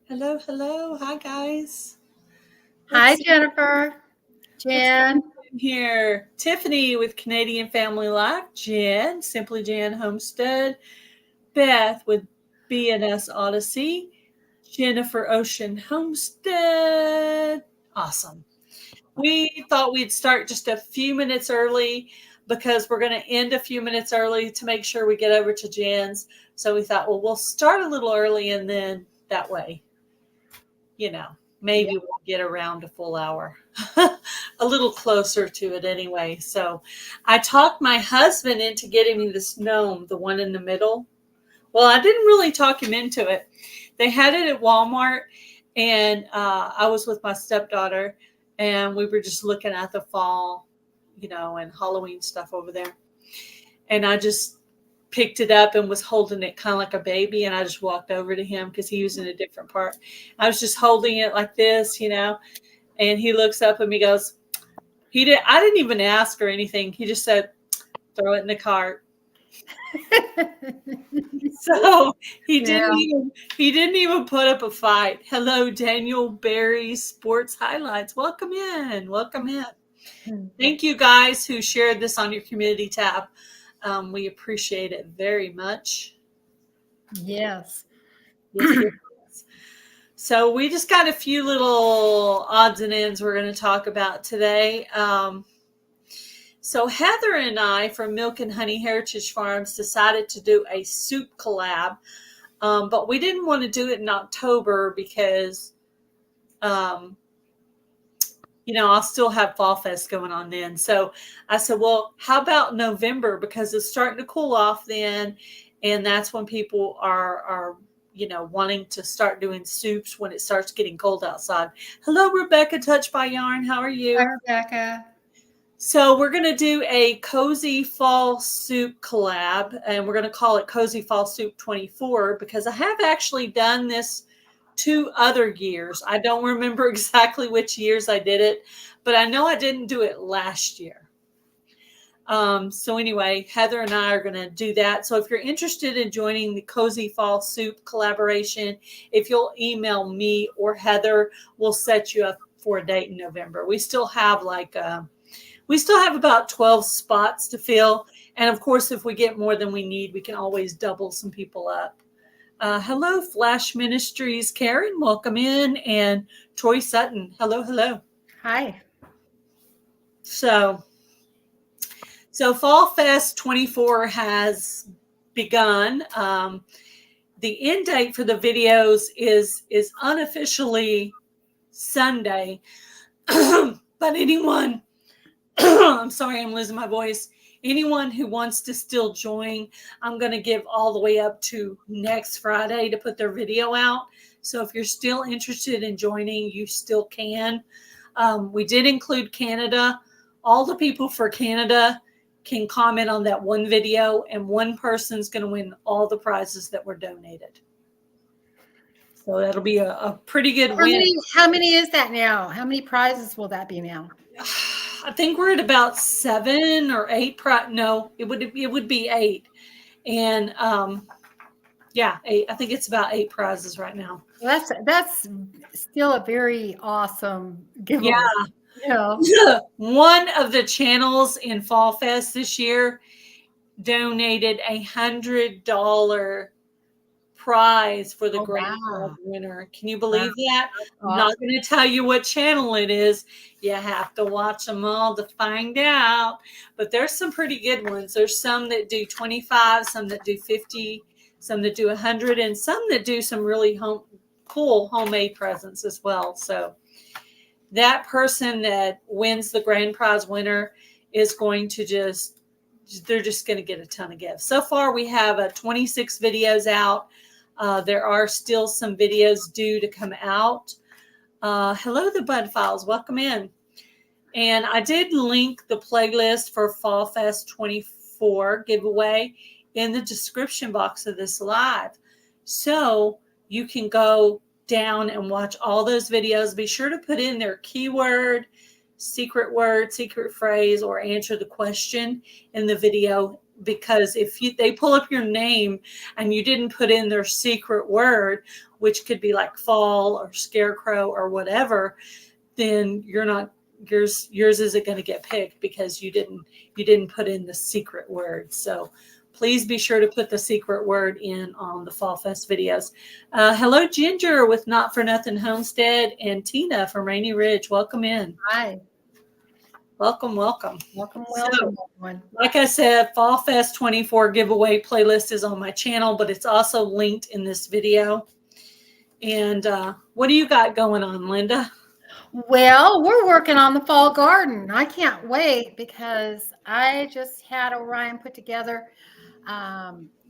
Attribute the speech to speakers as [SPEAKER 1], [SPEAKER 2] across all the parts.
[SPEAKER 1] Hello, hello. Hi, guys.
[SPEAKER 2] Hi,
[SPEAKER 1] Let's
[SPEAKER 2] Jennifer.
[SPEAKER 1] let's
[SPEAKER 2] Jan.
[SPEAKER 1] in here. Tiffany with Canadian Family Life. Jen, Simply Jan Homestead. Beth with BNS Odyssey. Jennifer Ocean Homestead. Awesome. We thought we'd start just a few minutes early because we're going to end a few minutes early to make sure we get over to Jan's. So we thought, well, we'll start a little early and then that way, you know, maybe
[SPEAKER 2] Yeah.
[SPEAKER 1] we'll get around a full hour, a little closer to it anyway. So I talked my husband into getting me this gnome, the one in the middle. Well, I didn't really talk him into it. They had it at Walmart, and I was with my stepdaughter, and we were just looking at the fall, and Halloween stuff over there. And I just picked it up and was holding it kind of like a baby, and I just walked over to him because he was in a different part. I was just holding it like this, and he looks up at me, goes, I didn't even ask or anything. He just said, throw it in the cart. So he
[SPEAKER 2] Yeah.
[SPEAKER 1] didn't even put up a fight. Hello, Daniel Barry Sports Highlights. Welcome in. Welcome in. Thank you guys who shared this on your community tab. We appreciate it very much.
[SPEAKER 2] Yes.
[SPEAKER 1] Yes, yes, yes. So we just got a few little odds and ends we're going to talk about today. So Heather and I from Milk and Honey Heritage Farms decided to do a soup collab, but we didn't want to do it in October because, I'll still have Fall Fest going on then. So I said, well, how about November? Because it's starting to cool off then, and that's when people are wanting to start doing soups when it starts getting cold outside. Hello, Rebecca, Touched by Yarn. How are
[SPEAKER 2] Hi,
[SPEAKER 1] you?
[SPEAKER 2] Rebecca.
[SPEAKER 1] So we're going to do a Cozy Fall Soup collab, and we're going to call it Cozy Fall Soup 24 because I have actually done this 2 other years. I don't remember exactly which years I did it, but I know I didn't do it last year. So anyway, Heather and I are going to do that. So if you're interested in joining the Cozy Fall Soup collaboration, if you'll email me or Heather, we'll set you up for a date in November. We still have about 12 spots to fill. And of course, if we get more than we need, we can always double some people up. Hello, Flash Ministries. Karen, welcome in. And Troy Sutton. Hello, hello.
[SPEAKER 2] Hi.
[SPEAKER 1] So Fall Fest 24 has begun. The end date for the videos is unofficially Sunday. But anyone I'm sorry, I'm losing my voice. Anyone who wants to still join, I'm going to give all the way up to next Friday to put their video out. So if you're still interested in joining, you still can. We did include Canada. All the people for Canada can comment on that one video, and one person's going to win all the prizes that were donated. So that'll be a pretty good win.
[SPEAKER 2] How many is that now? How many prizes will that be now?
[SPEAKER 1] I think we're at about 7 or 8. No, it would be 8, and yeah, 8. I think it's about 8 prizes right now.
[SPEAKER 2] That's still a very awesome giveaway.
[SPEAKER 1] Yeah, one of the channels in Fall Fest this year donated $100 prize for the grand prize winner. Can you believe that? I'm not going to tell you what channel it is. You have to watch them all to find out. But there's some pretty good ones. There's some that do 25, some that do 50, some that do 100, and some that do some really cool homemade presents as well. So that person that wins the grand prize winner is going to they're just going to get a ton of gifts. So far, we have 26 videos out. There are still some videos due to come out. Hello, the Bud Files. Welcome in. And I did link the playlist for Fall Fest 24 giveaway in the description box of this live. So you can go down and watch all those videos. Be sure to put in their keyword, secret word, secret phrase, or answer the question in the video because if they pull up your name and you didn't put in their secret word, which could be like fall or scarecrow or whatever, then yours isn't going to get picked because you didn't put in the secret word. So please be sure to put the secret word in on the Fall Fest videos. Hello, Ginger with Not For Nothing Homestead, and Tina from Rainy Ridge. Welcome in.
[SPEAKER 2] Hi.
[SPEAKER 1] Welcome, welcome.
[SPEAKER 2] Welcome,
[SPEAKER 1] So,
[SPEAKER 2] everyone.
[SPEAKER 1] like I said, Fall Fest 24 giveaway playlist is on my channel, but it's also linked in this video. And what do you got going on, Linda?
[SPEAKER 2] Well, we're working on the fall garden. I can't wait because I just had Orion put together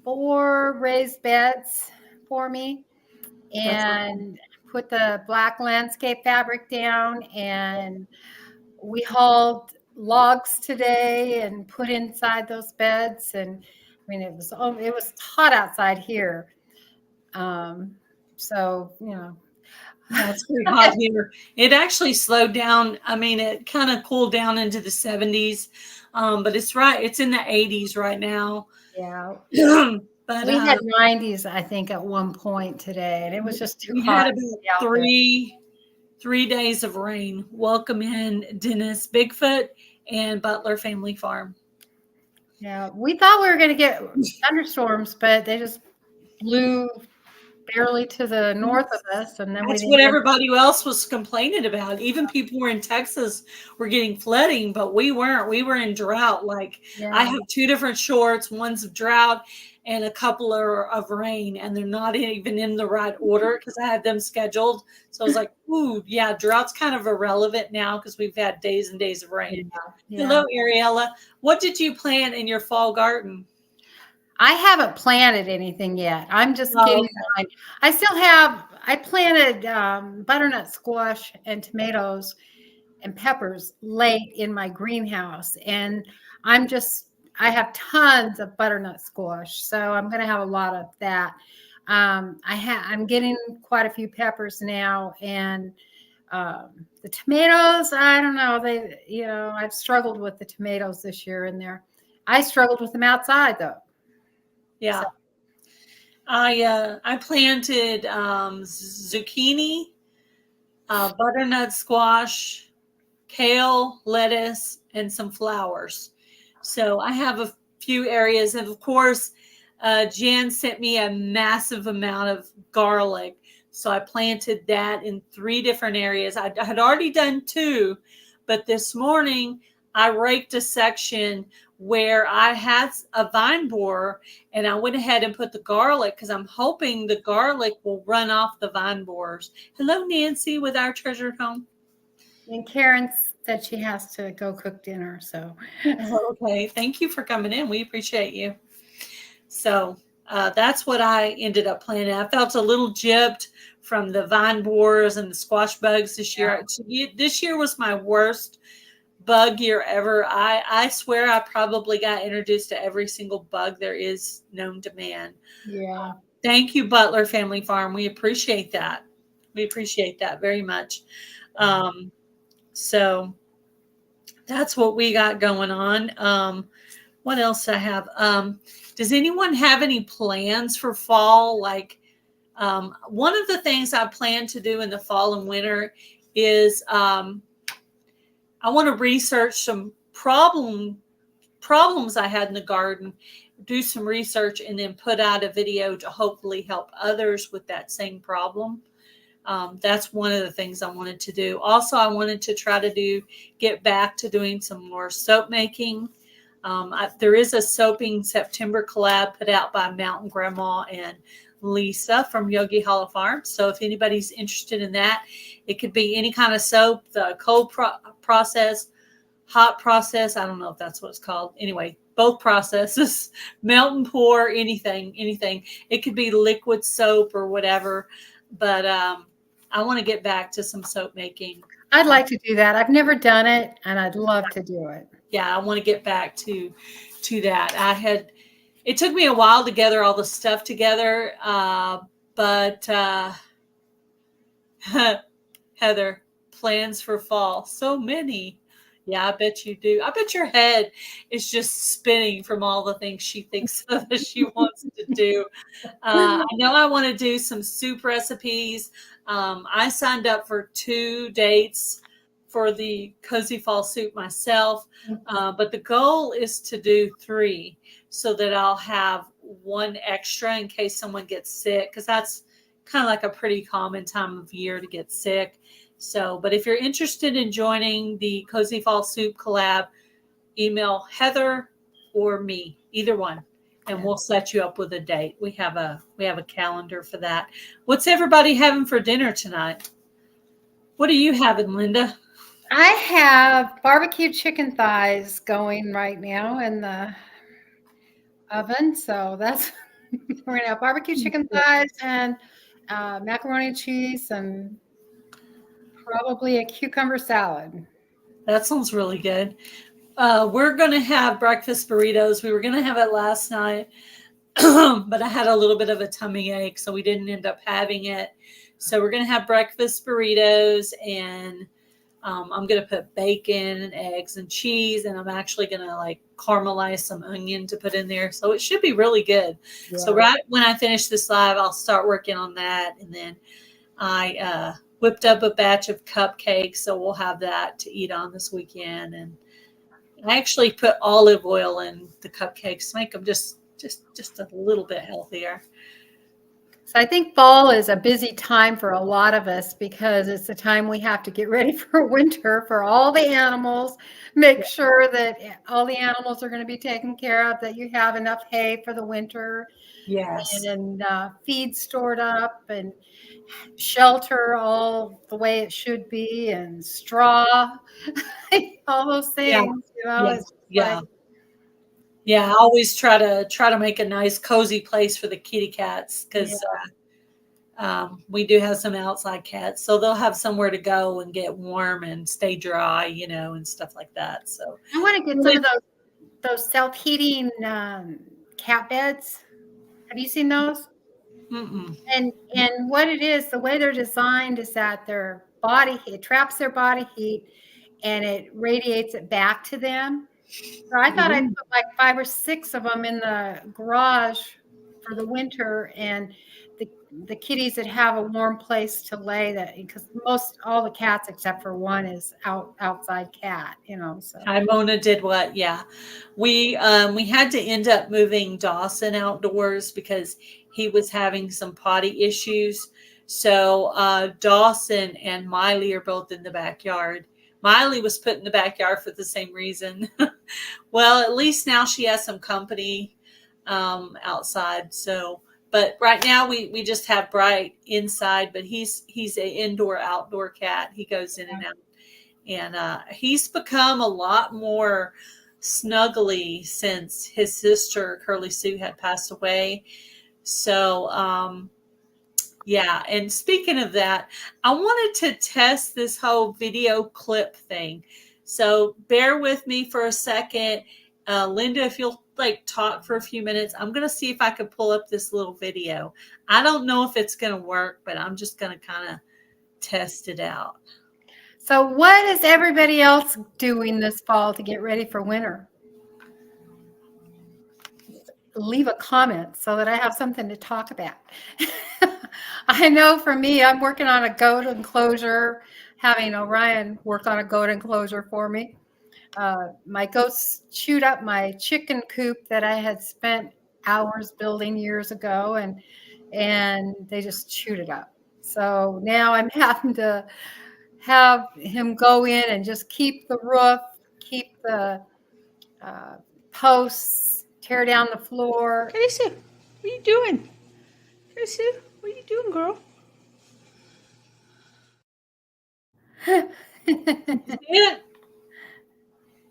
[SPEAKER 2] 4 raised beds for me and put the black landscape fabric down, and we hauled logs today and put inside those beds. And I mean, it was hot outside here. So,
[SPEAKER 1] Yeah, it's pretty hot here. It actually slowed down. I mean, it kind of cooled down into the 70s, but it's in the 80s right now.
[SPEAKER 2] yeah.
[SPEAKER 1] But
[SPEAKER 2] We had 90s, I think, at one point today, and it was just too hot.
[SPEAKER 1] We had about 3 days of rain. Welcome in, Dennis Bigfoot and Butler Family Farm.
[SPEAKER 2] Yeah, we thought we were going to get thunderstorms, but they just blew barely to the north of us, and then
[SPEAKER 1] that's what everybody else was complaining about. Even people were in Texas were getting flooding, but we weren't. We were in drought. Like I have 2 different shorts. One's of drought and a couple are of rain, and they're not even in the right order because I had them scheduled. So I was like, ooh, yeah, drought's kind of irrelevant now because we've had days and days of rain. Yeah. Hello, Ariella. What did you plant in your fall garden?
[SPEAKER 2] I haven't planted anything yet. I'm just getting behind. I planted butternut squash and tomatoes and peppers late in my greenhouse. And I have tons of butternut squash. So I'm going to have a lot of that. I'm getting quite a few peppers now. And the tomatoes, I don't know. I've struggled with the tomatoes this year I struggled with them outside though.
[SPEAKER 1] Yeah. So. I planted zucchini, butternut squash, kale, lettuce, and some flowers. So I have a few areas. And of course, Jen sent me a massive amount of garlic. So I planted that in 3 different areas. I had already done 2, but this morning I raked a section where I had a vine borer, and I went ahead and put the garlic because I'm hoping the garlic will run off the vine borers. Hello, Nancy with Our Treasured Home.
[SPEAKER 2] And Karen said she has to go cook dinner. So
[SPEAKER 1] okay, thank you for coming in. We appreciate you. So that's what I ended up planting. I felt a little gypped from the vine borers and the squash bugs this year. This year was my worst bug year ever. I swear I probably got introduced to every single bug there is known to man.
[SPEAKER 2] Yeah.
[SPEAKER 1] Thank you, Butler Family Farm. We appreciate that. We appreciate that very much. So that's what we got going on. What else do I have? Does anyone have any plans for fall? Like one of the things I plan to do in the fall and winter is I want to research some problems I had in the garden, do some research, and then put out a video to hopefully help others with that same problem. That's one of the things I wanted to do. Also, I wanted to try to get back to doing some more soap making. There is a Soaping September collab put out by Mountain Grandma and Lisa from Yogi Hollow Farm. So if anybody's interested in that, it could be any kind of soap, the cold process, hot process. I don't know if that's what it's called. Anyway, both processes, melt and pour, anything. It could be liquid soap or whatever. But I want to get back to some soap making.
[SPEAKER 2] I'd like to do that. I've never done it, and I'd love to do it.
[SPEAKER 1] Yeah, I want to get back to that. It took me a while to gather all the stuff together, but Heather, plans for fall, so many. Yeah, I bet you do. I bet your head is just spinning from all the things she thinks that she wants to do. I know I want to do some soup recipes. I signed up for 2 dates for the Cozy Fall soup myself, but the goal is to do 3 so that I'll have 1 extra in case someone gets sick, because that's kind of like a pretty common time of year to get sick. So, but if you're interested in joining the Cozy Fall Soup collab, email Heather or me, either one, and we'll set you up with a date. We have a calendar for that. What's everybody having for dinner tonight? What are you having, Linda?
[SPEAKER 2] I have barbecue chicken thighs going right now in the oven. So that's we're gonna have barbecue chicken thighs and macaroni and cheese and probably a cucumber salad.
[SPEAKER 1] That sounds really good. We're going to have breakfast burritos. We were going to have it last night, but I had a little bit of a tummy ache, so we didn't end up having it. So we're going to have breakfast burritos, and I'm going to put bacon and eggs and cheese, and I'm actually going to like caramelize some onion to put in there. So it should be really good. Yeah. So right when I finish this live, I'll start working on that. And then I whipped up a batch of cupcakes, so we'll have that to eat on this weekend. And I actually put olive oil in the cupcakes to make them just a little bit healthier.
[SPEAKER 2] So I think fall is a busy time for a lot of us because it's the time we have to get ready for winter for all the animals, make sure that all the animals are going to be taken care of, that you have enough hay for the winter.
[SPEAKER 1] Yes.
[SPEAKER 2] And feed stored up and shelter all the way it should be and straw, all those things,
[SPEAKER 1] Yeah. Yeah, I always try to make a nice cozy place for the kitty cats because we do have some outside cats, so they'll have somewhere to go and get warm and stay dry, and stuff like that. So
[SPEAKER 2] I want to get some of those self-heating cat beds. Have you seen those?
[SPEAKER 1] Mm-mm.
[SPEAKER 2] And what it is, the way they're designed is that their body heat, it traps their body heat and it radiates it back to them. So I thought I'd put like 5 or 6 of them in the garage for the winter, and the kitties that have a warm place to lay, that because all the cats except for one is outside cat, so.
[SPEAKER 1] Hi, Mona did what? Yeah. We had to end up moving Dawson outdoors because he was having some potty issues. So Dawson and Miley are both in the backyard. Miley was put in the backyard for the same reason. Well, at least now she has some company outside. So, but right now we just have Bright inside, but he's an indoor outdoor cat. He goes in and out, and he's become a lot more snuggly since his sister Curly Sue had passed away. So yeah, and speaking of that, I wanted to test this whole video clip thing. So bear with me for a second. Linda, if you'll talk for a few minutes, I'm going to see if I can pull up this little video. I don't know if it's going to work, but I'm just going to kind of test it out.
[SPEAKER 2] So what is everybody else doing this fall to get ready for winter? Leave a comment so that I have something to talk about. I know for me, I'm working on a goat enclosure, having Orion work on a goat enclosure for me. My goats chewed up my chicken coop that I had spent hours building years ago, and they just chewed it up. So now I'm having to have him go in and just keep the roof, keep the posts, tear down the floor.
[SPEAKER 3] Curly Sue, what are you doing? Curly Sue, what are you doing, girl?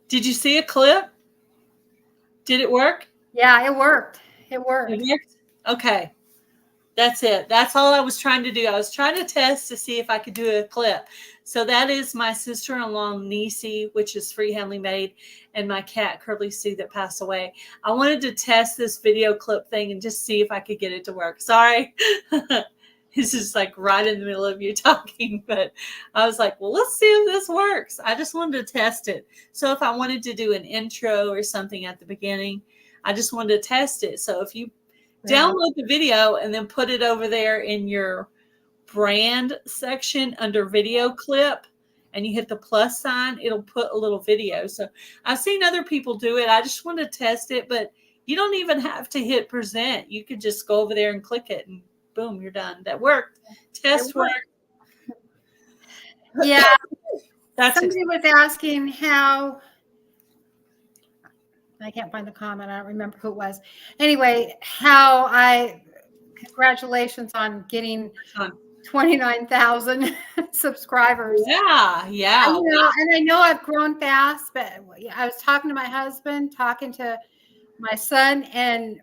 [SPEAKER 1] Did you see a clip? Did it work?
[SPEAKER 2] Yeah, it worked. It worked.
[SPEAKER 1] It worked? Okay. That's it. That's all I was trying to do. I was trying to test to see if I could do a clip. So that is my sister-in-law, Niecy, which is freehandly made, and my cat, Curly Sue, that passed away. I wanted to test this video clip thing and just see if I could get it to work. Sorry. This is like right in the middle of you talking, but I was like, well, let's see if this works. I just wanted to test it. So if I wanted to do an intro or something at the beginning, I just wanted to test it. So if you download the video and then put it over there in your brand section under video clip, and you hit the plus sign, it'll put a little video. So I've seen other people do it. I just want to test it, but you don't even have to hit present. You could just go over there and click it and boom, you're done. That worked. Test work.
[SPEAKER 2] Yeah.
[SPEAKER 1] That's
[SPEAKER 2] Somebody was asking how, I can't find the comment. I don't remember who it was. Anyway, congratulations on getting 29,000 subscribers.
[SPEAKER 1] Yeah.
[SPEAKER 2] And I know I've grown fast, but I was talking to my husband, talking to my son, and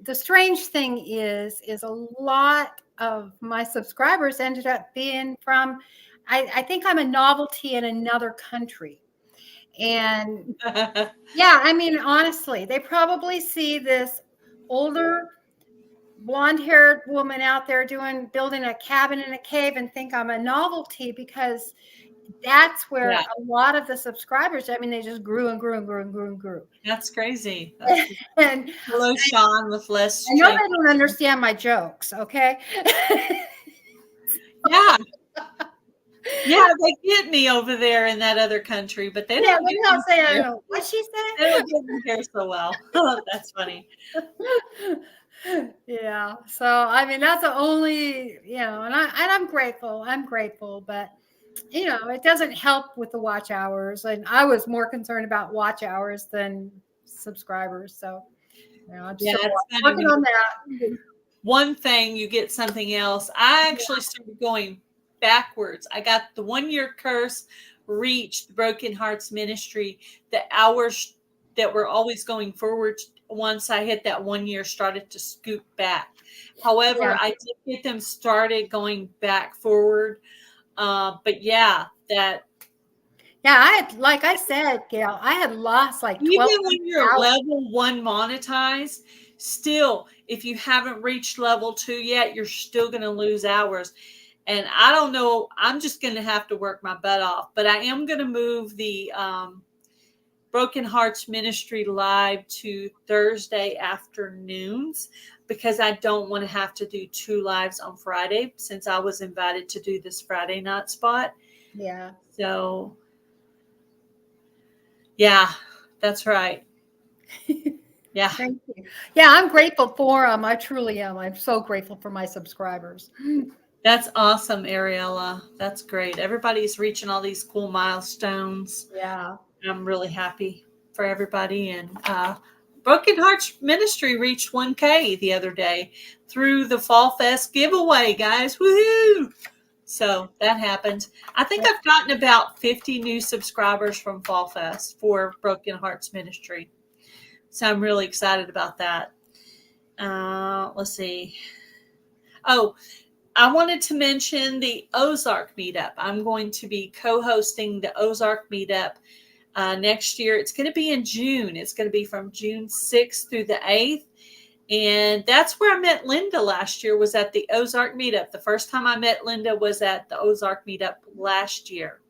[SPEAKER 2] the strange thing is a lot of my subscribers ended up being from, I think I'm a novelty in another country. And yeah, I mean, honestly, they probably see this older blonde-haired woman out there building a cabin in a cave and think I'm a novelty, because that's where a lot of the subscribers, I mean, they just grew and grew and grew and grew and grew.
[SPEAKER 1] That's crazy.
[SPEAKER 2] And
[SPEAKER 1] hello, Sean with less.
[SPEAKER 2] I know they don't understand my jokes, okay?
[SPEAKER 1] Yeah. Yeah, they get me over there in that other country, but they don't.
[SPEAKER 2] They're not saying, I don't know what she said.
[SPEAKER 1] They don't get me here so well. Oh, that's funny.
[SPEAKER 2] Yeah. So I mean, that's the only, and I'm grateful. I'm grateful, but it doesn't help with the watch hours. And I was more concerned about watch hours than subscribers. So I'm just working on that.
[SPEAKER 1] One thing, you get something else. I actually started going backwards. I got the 1 year curse, reached the Broken Hearts Ministry. The hours that were always going forward, once I hit that 1 year, started to scoot back. However, I did get them started going back forward. But
[SPEAKER 2] I had, like I said, Gail, I had lost like 12.
[SPEAKER 1] Even when you're level 1 monetized, still, if you haven't reached level 2 yet, you're still going to lose hours. And I don't know, I'm just going to have to work my butt off. But I am going to move the Broken Hearts Ministry live to Thursday afternoons, because I don't want to have to do 2 lives on Friday, since I was invited to do this Friday night spot.
[SPEAKER 2] Yeah.
[SPEAKER 1] So, yeah, that's right. Yeah.
[SPEAKER 2] Thank you. Yeah, I'm grateful for them. I truly am. I'm so grateful for my subscribers.
[SPEAKER 1] That's awesome, Ariella. That's great. Everybody's reaching all these cool milestones.
[SPEAKER 2] Yeah.
[SPEAKER 1] I'm really happy for everybody. And Broken Hearts Ministry reached 1K the other day through the Fall Fest giveaway, guys. Woohoo! So that happened. I think I've gotten about 50 new subscribers from Fall Fest for Broken Hearts Ministry. So I'm really excited about that. Let's see. Oh, I wanted to mention the Ozark meetup. I'm going to be co-hosting the Ozark meetup next year. It's going to be in June. It's going to be from June 6th through the 8th. And that's where I met Linda last year, was at the Ozark meetup. The first time I met Linda was at the Ozark meetup last year.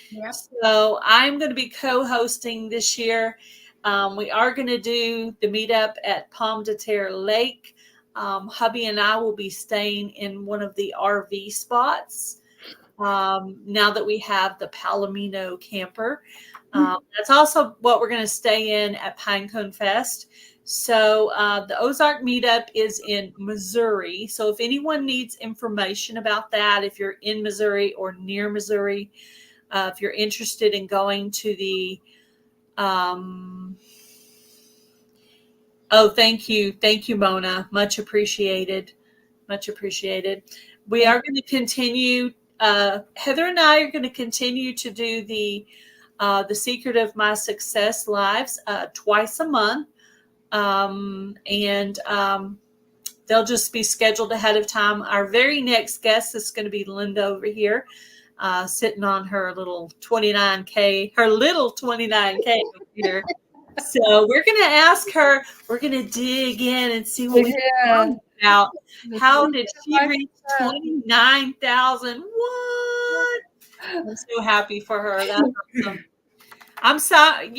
[SPEAKER 2] Yep.
[SPEAKER 1] So I'm going to be co-hosting this year. We are going to do the meetup at Pomme de Terre Lake. Hubby and I will be staying in one of the RV spots now that we have the Palomino camper. That's also what we're going to stay in at Pinecone Fest. So the Ozark meetup is in Missouri. So if anyone needs information about that, if you're in Missouri or near Missouri, if you're interested in going to the oh, thank you, Mona. Much appreciated. Much appreciated. We are going to continue. Heather and I are going to continue to do the Secret of My Success lives twice a month. They'll just be scheduled ahead of time. Our very next guest is going to be Linda over here, sitting on her little 29K computer. So we're going to ask her, we're going to dig in and see what we can find about. How did she reach 29,000? What? I'm so happy for her. That's awesome. I'm sorry,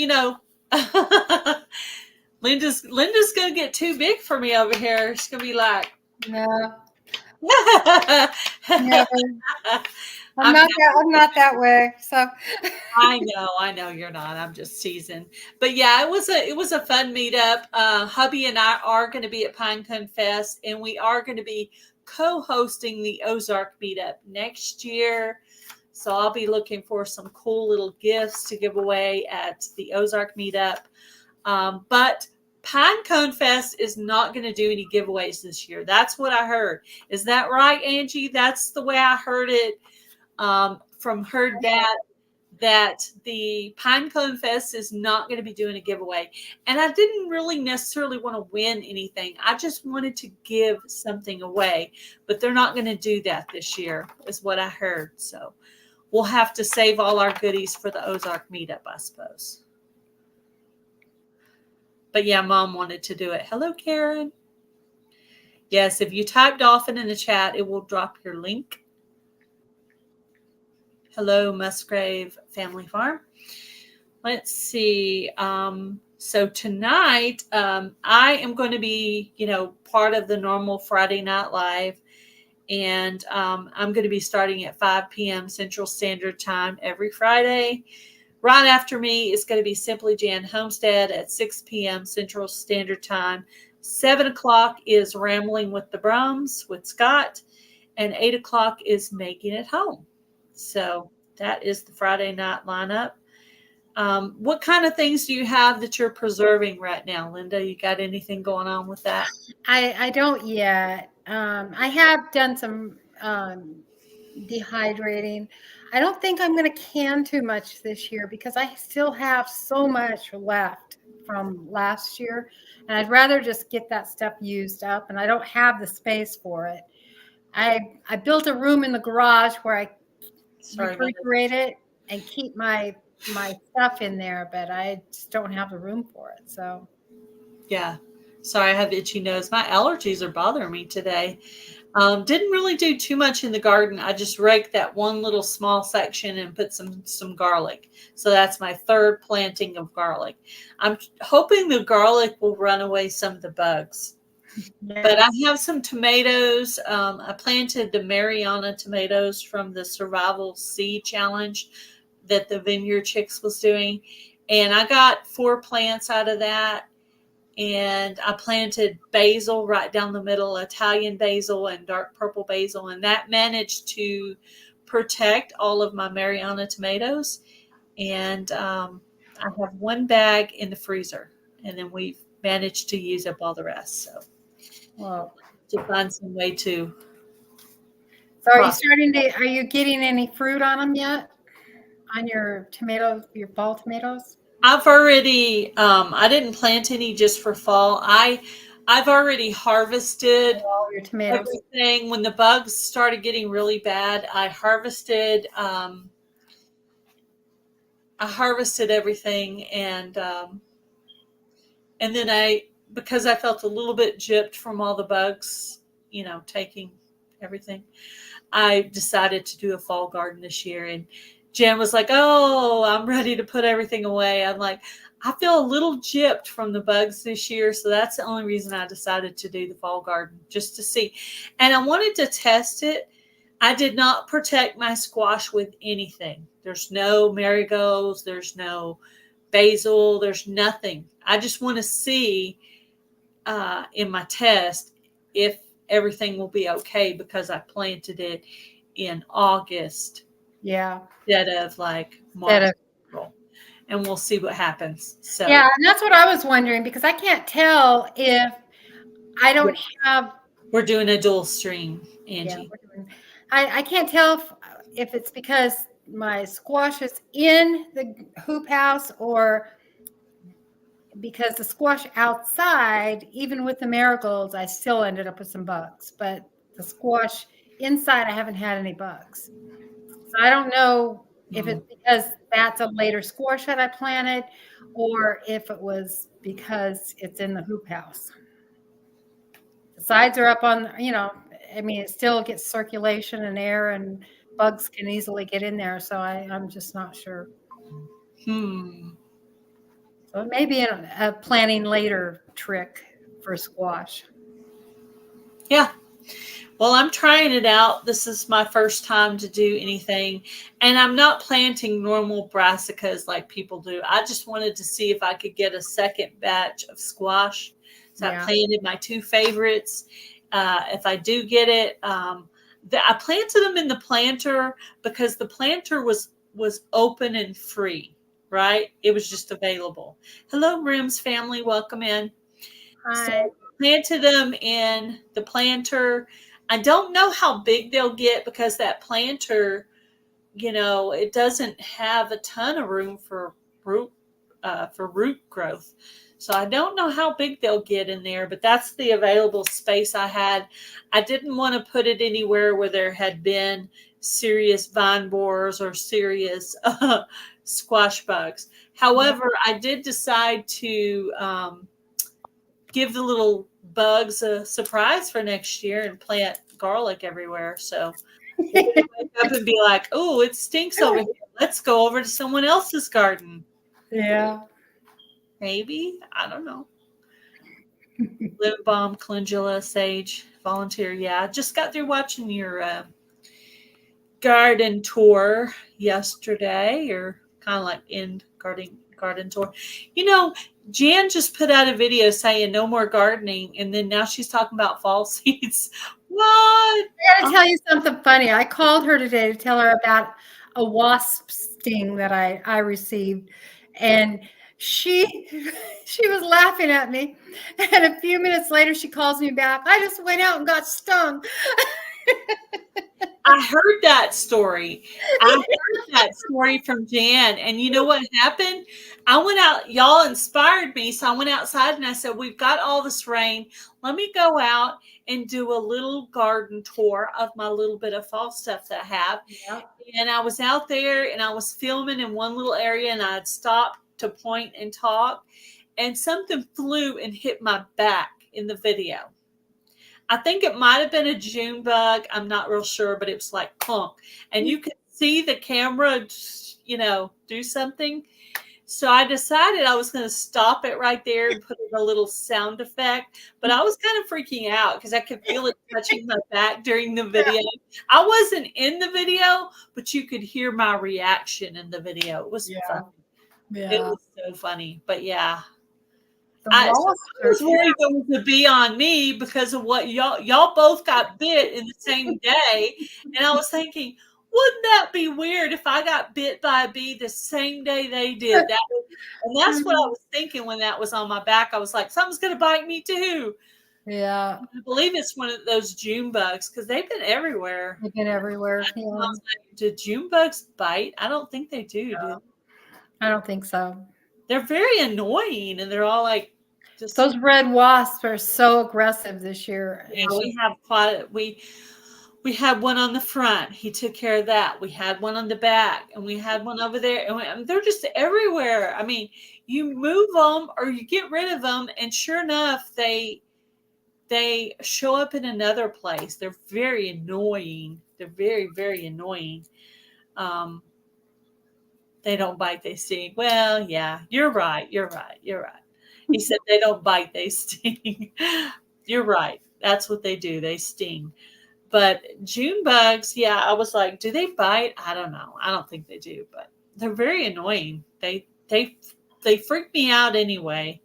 [SPEAKER 1] Linda's gonna get too big for me over here. She's gonna be like,
[SPEAKER 2] No,
[SPEAKER 1] never.
[SPEAKER 2] I'm not that way. So
[SPEAKER 1] I know you're not. I'm just teasing. But yeah, it was a fun meetup. Hubby and I are going to be at Pinecone Fest, and we are going to be co-hosting the Ozark meetup next year. So I'll be looking for some cool little gifts to give away at the Ozark meetup. But Pinecone Fest is not going to do any giveaways this year. That's what I heard. Is that right, Angie? That's the way I heard it from her dad, that the Pinecone Fest is not going to be doing a giveaway. And I didn't really necessarily want to win anything. I just wanted to give something away. But they're not going to do that this year, is what I heard. So we'll have to save all our goodies for the Ozark meetup, I suppose. But yeah, Mom wanted to do it. Hello, Karen. Yes, if you type Dolphin in the chat, it will drop your link. Hello, Musgrave Family Farm. Let's see. So tonight, I am going to be, part of the normal Friday Night Live. And I'm going to be starting at 5 p.m. Central Standard Time every Friday. Right after me is going to be Simply Jan Homestead at 6 p.m. Central Standard Time. 7 o'clock is Rambling with the Brums with Scott. And 8 o'clock is Making It Home. So that is the Friday night lineup. What kind of things do you have that you're preserving right now, Linda? You got anything going on with that?
[SPEAKER 2] I don't yet. I have done some dehydrating. I don't think I'm going to can too much this year because I still have so much left from last year, and I'd rather just get that stuff used up, and I don't have the space for it. I built a room in the garage where I refrigerate it and keep my stuff in there, but I just don't have the room for it. So
[SPEAKER 1] yeah, sorry, I have itchy nose. My allergies are bothering me today. Didn't really do too much in the garden. I just raked that one little small section and put some garlic. So that's my third planting of garlic. I'm hoping the garlic will run away some of the bugs. Yeah. But I have some tomatoes. I planted the Mariana tomatoes from the Survival Seed Challenge that the Vineyard Chicks was doing. And I got 4 plants out of that. And I planted basil right down the middle, Italian basil and dark purple basil. And that managed to protect all of my Mariana tomatoes. And I have 1 bag in the freezer. And then we've managed to use up all the rest. So,
[SPEAKER 2] well,
[SPEAKER 1] to find some way to.
[SPEAKER 2] So are you getting any fruit on them yet? On your tomatoes, your fall tomatoes?
[SPEAKER 1] I've already, I didn't plant any just for fall. I've already harvested
[SPEAKER 2] all your tomatoes.
[SPEAKER 1] Everything. When the bugs started getting really bad, I harvested everything, and then because I felt a little bit gypped from all the bugs, taking everything, I decided to do a fall garden this year. And Jen was like, "Oh, I'm ready to put everything away." I'm like, I feel a little gypped from the bugs this year. So that's the only reason I decided to do the fall garden, just to see. And I wanted to test it. I did not protect my squash with anything. There's no marigolds. There's no basil. There's nothing. I just want to see in my test if everything will be okay, because I planted it in August.
[SPEAKER 2] Yeah.
[SPEAKER 1] Instead of like March, April. And we'll see what happens. So
[SPEAKER 2] yeah, and that's what I was wondering, because I can't tell if I don't have.
[SPEAKER 1] We're doing a dual stream, Angie.
[SPEAKER 2] Yeah, I can't tell if it's because my squash is in the hoop house, or because the squash outside, even with the marigolds, I still ended up with some bugs. But the squash inside, I haven't had any bugs. So I don't know if it's because that's a later squash that I planted, or if it was because it's in the hoop house. The sides are up on, I mean, it still gets circulation and air, and bugs can easily get in there. So I'm just not sure. So it may be a planting later trick for squash.
[SPEAKER 1] Yeah. Well, I'm trying it out. This is my first time to do anything, and I'm not planting normal brassicas like people do. I just wanted to see if I could get a second batch of squash. So I planted my 2 favorites. If I do get it, I planted them in the planter because the planter was open and free, right? It was just available. Hello, Rims family. Welcome in.
[SPEAKER 2] Hi.
[SPEAKER 1] So planted them in the planter. I don't know how big they'll get because that planter, it doesn't have a ton of room for root growth. So I don't know how big they'll get in there, but that's the available space I had. I didn't want to put it anywhere where there had been serious vine borers or serious squash bugs. However, I did decide to give the little bugs a surprise for next year and plant garlic everywhere. So they're going to wake up and be like, oh, it stinks over here. Let's go over to someone else's garden.
[SPEAKER 2] Yeah.
[SPEAKER 1] Maybe. I don't know. Lip balm, calendula, sage, volunteer. Yeah, I just got through watching your garden tour yesterday, or kind of like end garden tour. Jan just put out a video saying no more gardening, and then now she's talking about fall seeds. What?
[SPEAKER 2] I gotta tell you something funny. I called her today to tell her about a wasp sting that I received, and she was laughing at me. And a few minutes later, she calls me back. I just went out and got stung.
[SPEAKER 1] I heard that story. I heard that story from Jan. And you know what happened? I went out, y'all inspired me. So I went outside and I said, we've got all this rain. Let me go out and do a little garden tour of my little bit of fall stuff that I have.
[SPEAKER 2] Yeah.
[SPEAKER 1] And I was out there and I was filming in one little area, and I'd stopped to point and talk. And something flew and hit my back in the video. I think it might have been a June bug. I'm not real sure, but it was like clunk. And you could see the camera, do something. So I decided I was going to stop it right there and put in a little sound effect. But I was kind of freaking out because I could feel it touching my back during the video. I wasn't in the video, but you could hear my reaction in the video. It was funny. Yeah. It was so funny. But yeah. I was worried there was a bee on me because of what y'all both got bit in the same day. And I was thinking, wouldn't that be weird if I got bit by a bee the same day they did? And that's what I was thinking when that was on my back. I was like, something's going to bite me too.
[SPEAKER 2] Yeah.
[SPEAKER 1] I believe it's one of those June bugs because they've been everywhere.
[SPEAKER 2] They've been everywhere.
[SPEAKER 1] Yeah. I was like, do June bugs bite? I don't think they do.
[SPEAKER 2] No. I don't think so.
[SPEAKER 1] They're very annoying, and they're all like,
[SPEAKER 2] those red wasps are so aggressive this year.
[SPEAKER 1] Yeah, we have we had one on the front. He took care of that. We had one on the back, and we had one over there. And they're just everywhere. I mean, you move them or you get rid of them, and sure enough, they show up in another place. They're very annoying. They're very, very annoying. They don't bite, they sting. Well, yeah, you're right. He said they don't bite, they sting. You're right. That's what they do. They sting. But June bugs, yeah, I was like, do they bite? I don't know. I don't think they do, but they're very annoying. They freak me out anyway.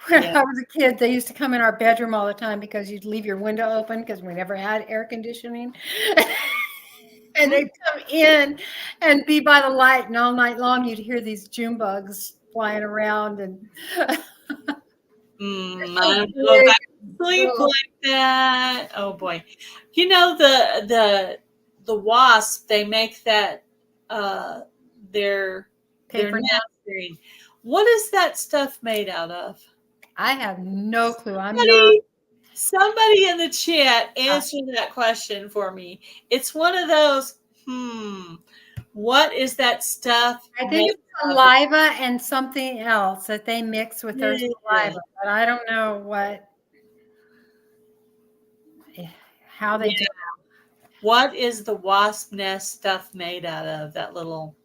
[SPEAKER 2] When I was a kid, they used to come in our bedroom all the time because you'd leave your window open because we never had air conditioning. And they'd come in and be by the light, and all night long you'd hear these June bugs flying around. And
[SPEAKER 1] I don't know if I can sleep like that. Oh boy. The wasp, they make that their nesting. What is that stuff made out of?
[SPEAKER 2] I have no clue.
[SPEAKER 1] Somebody in the chat answer that question for me. It's one of those, What is that stuff?
[SPEAKER 2] I think it's saliva and something else that they mix with their saliva, but I don't know how they do it.
[SPEAKER 1] What is the wasp nest stuff made out of? That little.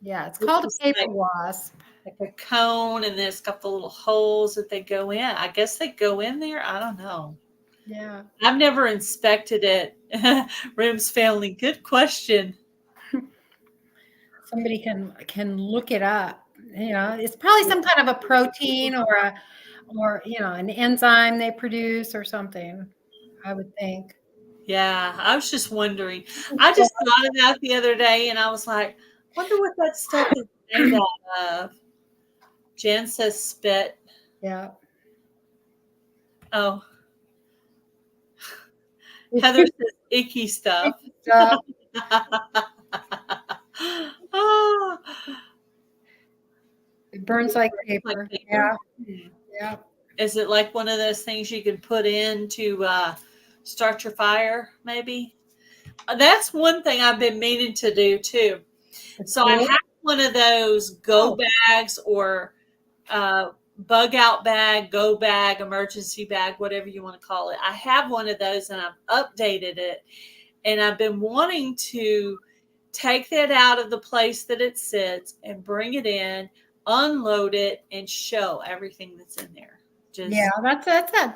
[SPEAKER 2] Yeah, it's called a paper wasp.
[SPEAKER 1] Like a cone, and then it's got the little holes that they go in. I guess they go in there. I don't know.
[SPEAKER 2] Yeah.
[SPEAKER 1] I've never inspected it. Rim's family. Good question.
[SPEAKER 2] Somebody can look it up. You know, it's probably some kind of a protein or an enzyme they produce or something, I would think.
[SPEAKER 1] Yeah, I was just wondering. I just thought of that the other day, and I was like, wonder what that stuff is made out of. Jen says spit.
[SPEAKER 2] Yeah.
[SPEAKER 1] Oh. Heather says icky stuff.
[SPEAKER 2] Icky stuff.
[SPEAKER 1] Oh.
[SPEAKER 2] It burns like paper. Yeah. Yeah.
[SPEAKER 1] Is it like one of those things you can put in to start your fire, maybe? That's one thing I've been meaning to do, too. So I have one of those go bags or bug out bag, go bag, emergency bag, whatever you want to call it. I have one of those, and I've updated it. And I've been wanting to take that out of the place that it sits and bring it in, unload it, and show everything that's in there.
[SPEAKER 2] Yeah, that's it.
[SPEAKER 1] I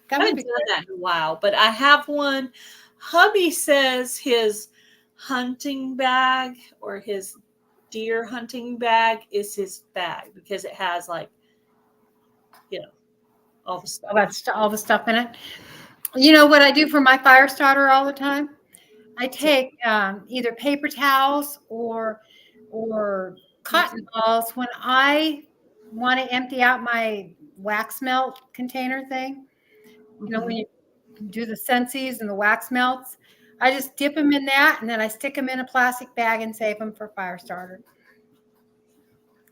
[SPEAKER 1] haven't done that in a while, but I have one. Hubby says his hunting bag or his deer hunting bag is his bag because it has all the stuff.
[SPEAKER 2] All the stuff in it. You know what I do for my fire starter all the time? I take either paper towels or cotton balls when I want to empty out my wax melt container thing. You know, when you do the Sensies and the wax melts, I just dip them in that, and then I stick them in a plastic bag and save them for fire starter.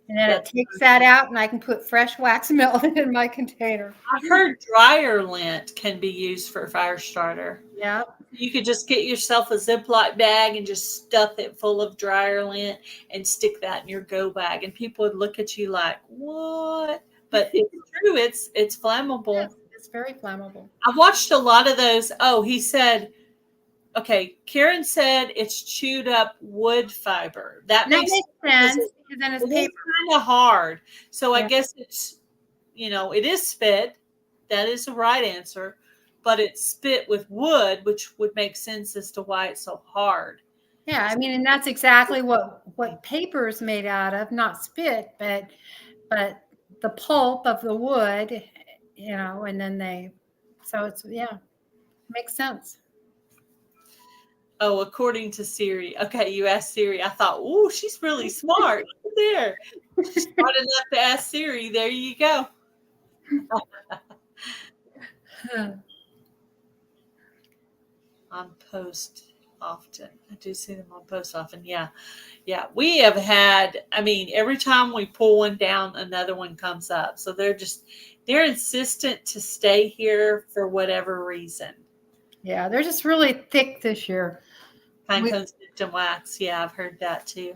[SPEAKER 2] And then it takes that out, and I can put fresh wax melt in my container.
[SPEAKER 1] I've heard dryer lint can be used for fire starter.
[SPEAKER 2] Yeah.
[SPEAKER 1] You could just get yourself a Ziploc bag and just stuff it full of dryer lint and stick that in your go bag. And people would look at you like, what? But it's true. It's flammable.
[SPEAKER 2] Yes, it's very flammable.
[SPEAKER 1] I've watched a lot of those. Oh, he said, okay, Karen said it's chewed up wood fiber. That makes
[SPEAKER 2] sense. Because then it's paper.
[SPEAKER 1] Kind of hard. So I guess it's, it is spit. That is the right answer. But it's spit with wood, which would make sense as to why it's so hard.
[SPEAKER 2] Yeah, I mean, and that's exactly what paper is made out of, not spit, but the pulp of the wood, and then so it's, makes sense.
[SPEAKER 1] Oh, according to Siri. Okay, you asked Siri. I thought, oh, she's really smart. Look there. She's smart enough to ask Siri. There you go. On post often. I do see them on post often. Yeah. Yeah. We have had, every time we pull one down, another one comes up. So they're insistent to stay here for whatever reason.
[SPEAKER 2] Yeah, they're just really thick this year.
[SPEAKER 1] Pine cones dipped in wax. Yeah, I've heard that too.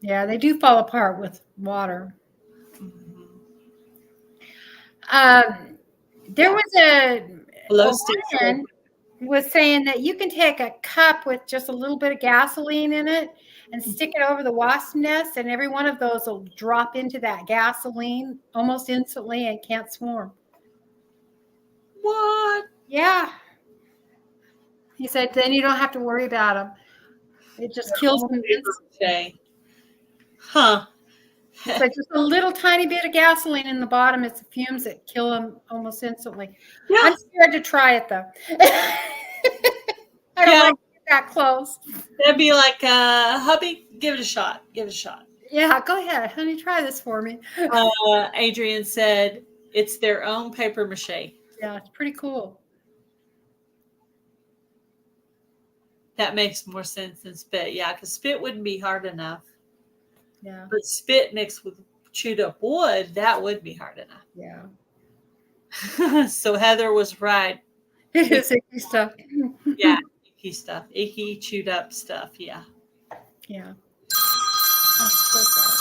[SPEAKER 2] Yeah, they do fall apart with water.
[SPEAKER 1] Mm-hmm.
[SPEAKER 2] There was a woman was saying that you can take a cup with just a little bit of gasoline in it and stick it over the wasp nest, and every one of those will drop into that gasoline almost instantly and can't swarm.
[SPEAKER 1] What?
[SPEAKER 2] Yeah. He said then you don't have to worry about them. It just kills them instantly.
[SPEAKER 1] Huh.
[SPEAKER 2] It's like just a little tiny bit of gasoline in the bottom. It's the fumes that kill them almost instantly. Yeah. I'm scared to try it, though. I don't like to get that close.
[SPEAKER 1] That'd be like, hubby, give it a shot. Give it a shot.
[SPEAKER 2] Yeah, go ahead. Honey, try this for me.
[SPEAKER 1] Adrian said it's their own paper mache.
[SPEAKER 2] Yeah, it's pretty cool.
[SPEAKER 1] That makes more sense than spit. Yeah, because spit wouldn't be hard enough.
[SPEAKER 2] Yeah.
[SPEAKER 1] But spit mixed with chewed up wood, that would be hard enough.
[SPEAKER 2] Yeah.
[SPEAKER 1] So Heather was right.
[SPEAKER 2] It is icky stuff.
[SPEAKER 1] Yeah, icky stuff, icky chewed up stuff. Yeah.
[SPEAKER 2] Yeah. Oh, so sorry.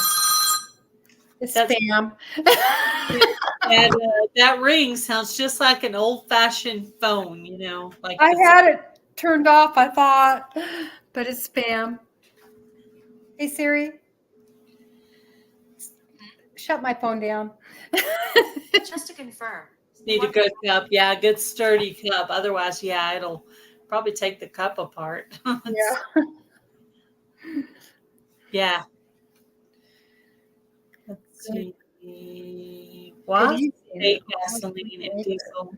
[SPEAKER 2] It's
[SPEAKER 1] That's-
[SPEAKER 2] spam.
[SPEAKER 1] That ring sounds just like an old-fashioned phone, you know. Like
[SPEAKER 2] I had it turned off, I thought, but it's spam. Hey Siri, shut my phone down.
[SPEAKER 4] Just to confirm.
[SPEAKER 1] need a good cup. Yeah, a good sturdy cup. Otherwise, yeah, it'll probably take the cup apart.
[SPEAKER 2] Yeah.
[SPEAKER 1] Yeah. Let's see. Why state gasoline and diesel?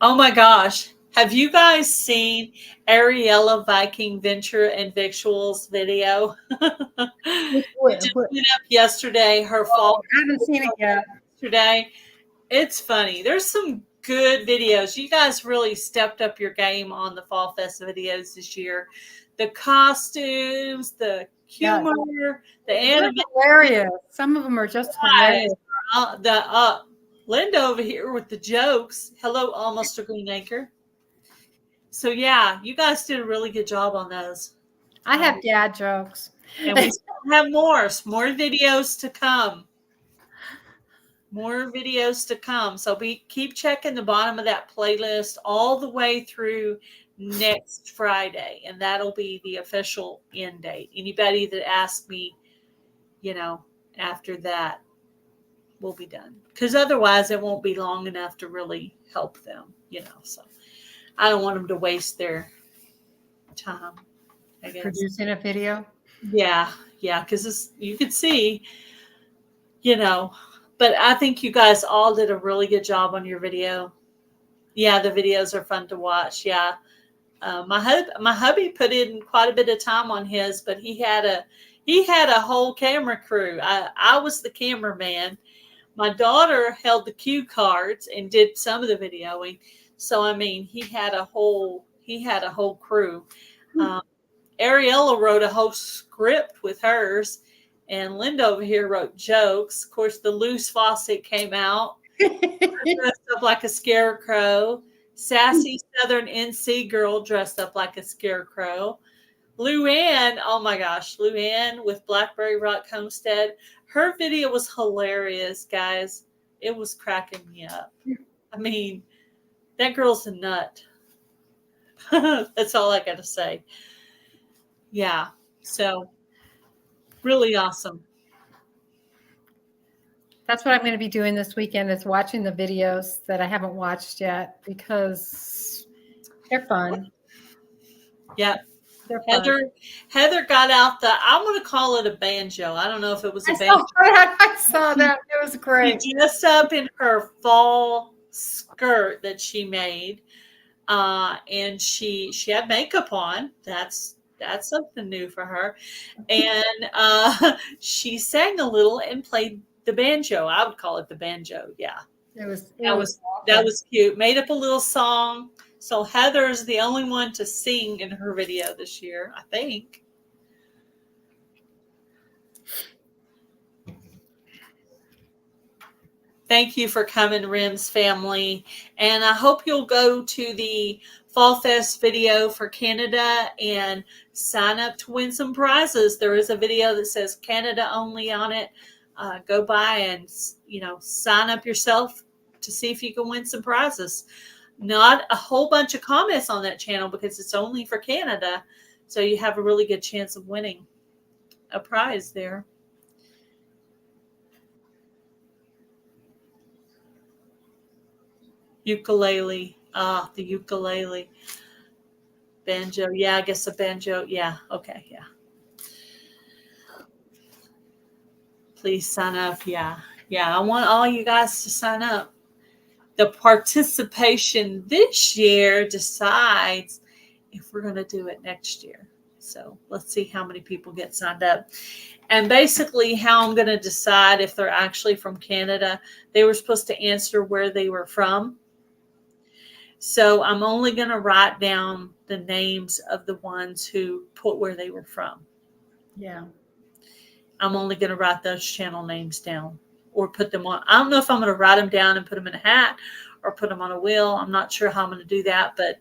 [SPEAKER 1] Oh my gosh. Have you guys seen Ariella Viking Venture and Victuals video? It just went up yesterday. Her fall.
[SPEAKER 2] I haven't seen it yet.
[SPEAKER 1] Yesterday. It's funny. There's some good videos. You guys really stepped up your game on the Fall Fest videos this year. The costumes, the humor, the animation.
[SPEAKER 2] Hilarious. Some of them are just hilarious.
[SPEAKER 1] Linda over here with the jokes. Hello, almost a green anchor. So yeah, you guys did a really good job on those.
[SPEAKER 2] I have dad jokes.
[SPEAKER 1] And we still have more videos to come. More videos to come. So keep checking the bottom of that playlist all the way through next Friday. And that'll be the official end date. Anybody that asks me, after that, will be done. Because otherwise it won't be long enough to really help them, So I don't want them to waste their time, I guess.
[SPEAKER 2] Producing a video?
[SPEAKER 1] Yeah, because you could see, but I think you guys all did a really good job on your video. Yeah, the videos are fun to watch. Yeah. My hubby put in quite a bit of time on his, but he had a whole camera crew. I was the cameraman. My daughter held the cue cards and did some of the videoing. So I mean, he had a whole crew. Ariella wrote a whole script with hers, and Linda over here wrote jokes. Of course, the loose faucet came out, dressed up like a scarecrow. Sassy Southern NC girl dressed up like a scarecrow. Luann, oh my gosh, Luann with Blackberry Rock Homestead. Her video was hilarious, guys. It was cracking me up. I mean, that girl's a nut. That's all I got to say. Yeah, so really awesome.
[SPEAKER 2] That's what I'm going to be doing this weekend, is watching the videos that I haven't watched yet, because they're fun.
[SPEAKER 1] Yeah.
[SPEAKER 2] They're fun.
[SPEAKER 1] Heather got out I'm going to call it a banjo. I don't know if it was a banjo.
[SPEAKER 2] I saw that. It was great.
[SPEAKER 1] She dressed up in her fall skirt that she made, and she had makeup on. That's something new for her. And she sang a little and played the banjo. I would call it the banjo. Yeah. That was cute. Made up a little song. So Heather's the only one to sing in her video this year, I think. Thank you for coming, Rims family. And I hope you'll go to the Fall Fest video for Canada and sign up to win some prizes. There is a video that says Canada only on it. Go by and, sign up yourself to see if you can win some prizes. Not a whole bunch of comments on that channel because it's only for Canada. So you have a really good chance of winning a prize there. Ukulele. The ukulele. Banjo. Yeah, I guess a banjo. Yeah. Okay. Yeah. Please sign up. Yeah. Yeah. I want all you guys to sign up. The participation this year decides if we're going to do it next year. So let's see how many people get signed up. And basically how I'm going to decide if they're actually from Canada. They were supposed to answer where they were from. So I'm only going to write down the names of the ones who put where they were from.
[SPEAKER 2] Yeah.
[SPEAKER 1] I'm only going to write those channel names down or put them on. I don't know if I'm going to write them down and put them in a hat or put them on a wheel. I'm not sure how I'm going to do that, but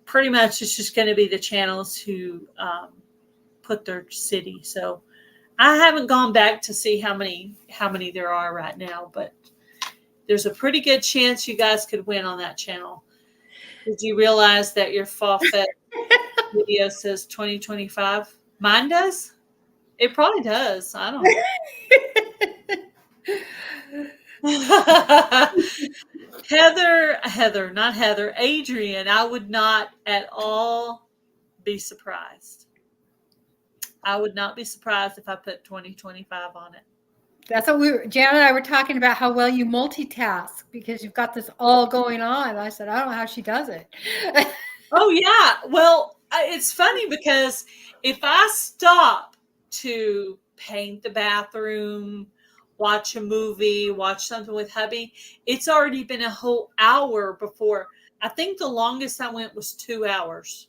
[SPEAKER 1] pretty much it's just going to be the channels who put their city. So I haven't gone back to see how many there are right now, but there's a pretty good chance you guys could win on that channel. Did you realize that your Fall Fest video says 2025? Mine does? It probably does. I don't know. Heather, not Heather, Adrian, I would not at all be surprised. I would not be surprised if I put 2025 on it.
[SPEAKER 2] That's what Janet and I were talking about, how well you multitask because you've got this all going on. I said, I don't know how she does it.
[SPEAKER 1] Oh, yeah. Well, it's funny because if I stop to paint the bathroom, watch a movie, watch something with hubby, it's already been a whole hour before. I think the longest I went was 2 hours.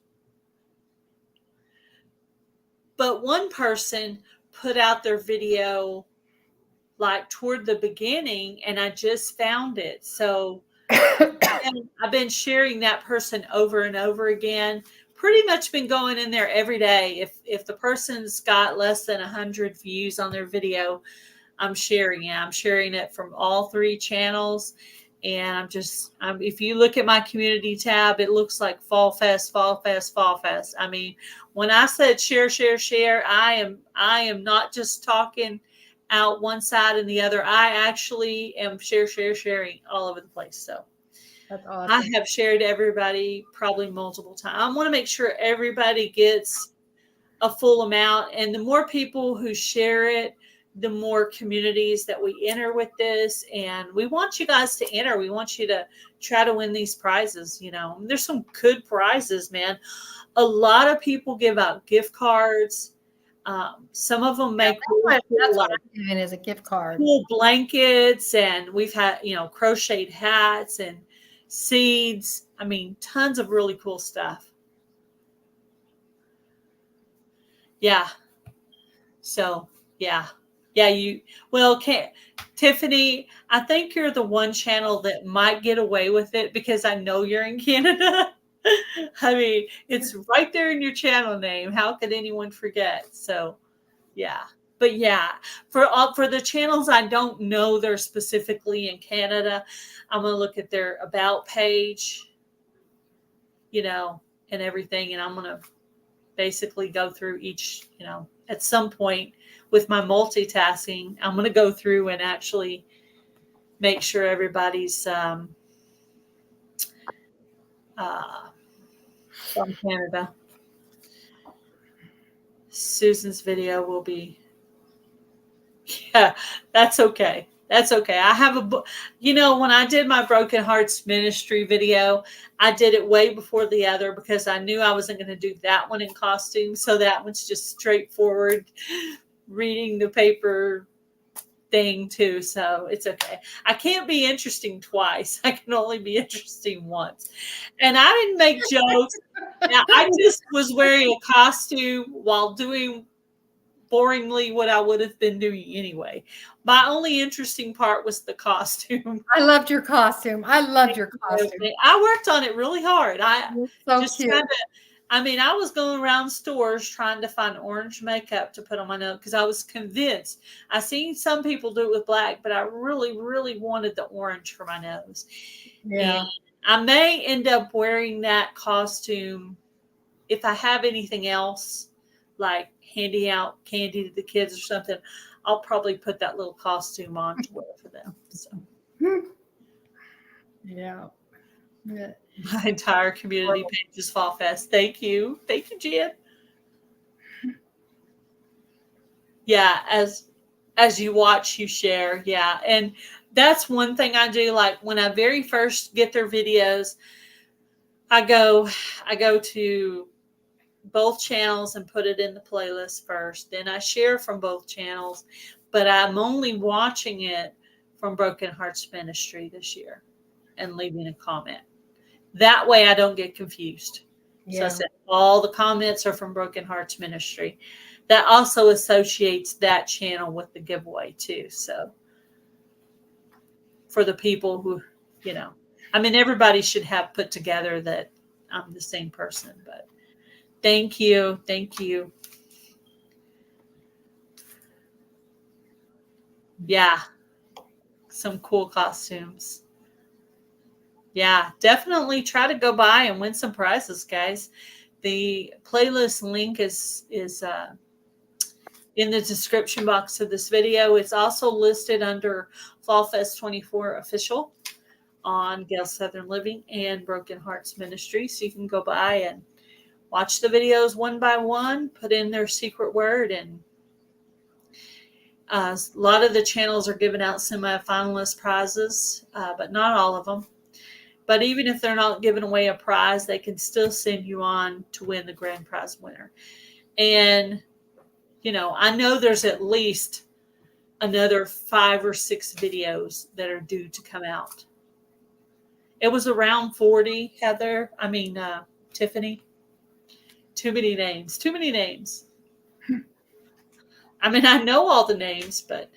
[SPEAKER 1] But one person put out their video like toward the beginning, and I just found it. So I've been sharing that person over and over again. Pretty much been going in there every day. If the person's got less than 100 views on their video, I'm sharing it. I'm sharing it from all 3 channels. And if you look at my community tab, it looks like Fall Fest, Fall Fest, Fall Fest. I mean, when I said share, share, share, I am not just talking out one side and the other. I actually am sharing all over the place. So
[SPEAKER 2] that's awesome.
[SPEAKER 1] I have shared everybody probably multiple times. I want to make sure everybody gets a full amount. And the more people who share it, the more communities that we enter with this. And we want you guys to enter. We want you to try to win these prizes. You know, there's some good prizes, man. A lot of people give out gift cards. Some of them make
[SPEAKER 2] that's what I'm doing is a gift card.
[SPEAKER 1] Cool blankets, and we've had, crocheted hats and seeds. I mean, tons of really cool stuff. Yeah. So, yeah. Tiffany, I think you're the one channel that might get away with it because I know you're in Canada. I mean, it's right there in your channel name. How could anyone forget? So, yeah. But yeah, for the channels I don't know they're specifically in Canada, I'm going to look at their about page, and everything. And I'm going to basically go through each, at some point with my multitasking, I'm going to go through and actually make sure everybody's from Canada. Susan's video will be, yeah, that's okay. That's okay. I have a book. When I did my Broken Hearts Ministry video, I did it way before the other because I knew I wasn't going to do that one in costume. So that one's just straightforward reading the paper thing too. So it's okay. I can't be interesting twice. I can only be interesting once. And I didn't make jokes. Now, I just was wearing a costume while doing boringly what I would have been doing anyway. My only interesting part was the costume.
[SPEAKER 2] I loved your costume. I
[SPEAKER 1] worked on it really hard.
[SPEAKER 2] So cute.
[SPEAKER 1] I was going around stores trying to find orange makeup to put on my nose because I was convinced. I seen some people do it with black, but I really, really wanted the orange for my nose.
[SPEAKER 2] Yeah.
[SPEAKER 1] And I may end up wearing that costume if I have anything else, like handing out candy to the kids or something. I'll probably put that little costume on to wear for them. So.
[SPEAKER 2] Yeah.
[SPEAKER 1] My entire community page is Fall Fest. Thank you, Jen. Yeah, as you watch, you share. Yeah, and that's one thing I do. Like when I very first get their videos, I go to both channels and put it in the playlist first. Then I share from both channels, but I'm only watching it from Broken Hearts Ministry this year and leaving a comment. That way I don't get confused. Yeah. So I said all the comments are from Broken Hearts Ministry. That also associates that channel with the giveaway too. So for the people who, everybody should have put together that I'm the same person, but thank you. Thank you. Yeah. Some cool costumes. Yeah, definitely try to go by and win some prizes, guys. The playlist link is in the description box of this video. It's also listed under Fall Fest 24 official on Gale Southern Living and Broken Hearts Ministry. So you can go by and watch the videos one by one, put in their secret word, and a lot of the channels are giving out semi-finalist prizes, but not all of them. But even if they're not giving away a prize, they can still send you on to win the grand prize winner. And, you know, I know there's at least another 5 or 6 videos that are due to come out. It was around 40, Heather. Tiffany. Too many names. Too many names. I mean, I know all the names, but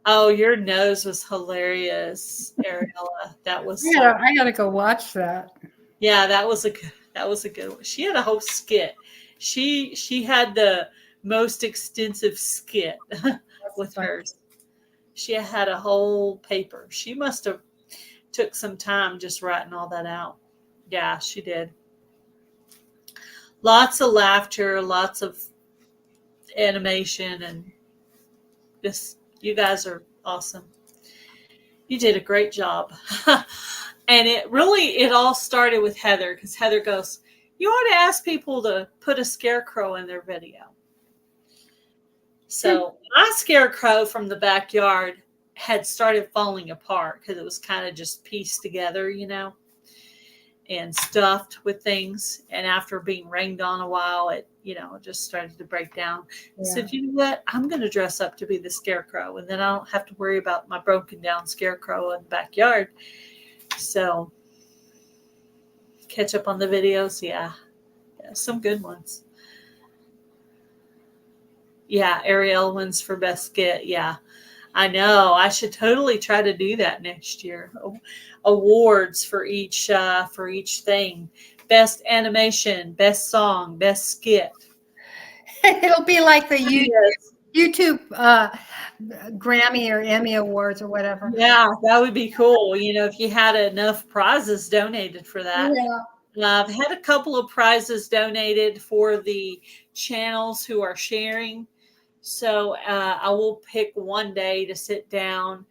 [SPEAKER 1] oh, your nose was hilarious, Ariella. That was
[SPEAKER 2] I gotta go watch that.
[SPEAKER 1] Yeah, that was a good one. She had a whole skit. She had the most extensive skit with hers. She had a whole paper. She must have took some time just writing all that out. Yeah, she did. Lots of laughter, lots of animation, and just you guys are awesome. You did a great job. And it all started with Heather, because Heather goes, you ought to ask people to put a scarecrow in their video. So my scarecrow from the backyard had started falling apart because it was kind of just pieced together, you know, and stuffed with things. And after being rained on a while, it, you know, just started to break down. Yeah. I said, you know what? I'm going to dress up to be the scarecrow, and then I don't have to worry about my broken down scarecrow in the backyard. So catch up on the videos. Yeah, some good ones. Yeah, Ariel wins for best skit. Yeah, I know. I should totally try to do that next year. Awards for each thing. Best animation, best song, best skit.
[SPEAKER 2] It'll be like the YouTube Grammy or Emmy Awards or whatever.
[SPEAKER 1] Yeah, that would be cool. You know, if you had enough prizes donated for that. Yeah. I've had a couple of prizes donated for the channels who are sharing. So I will pick one day to sit down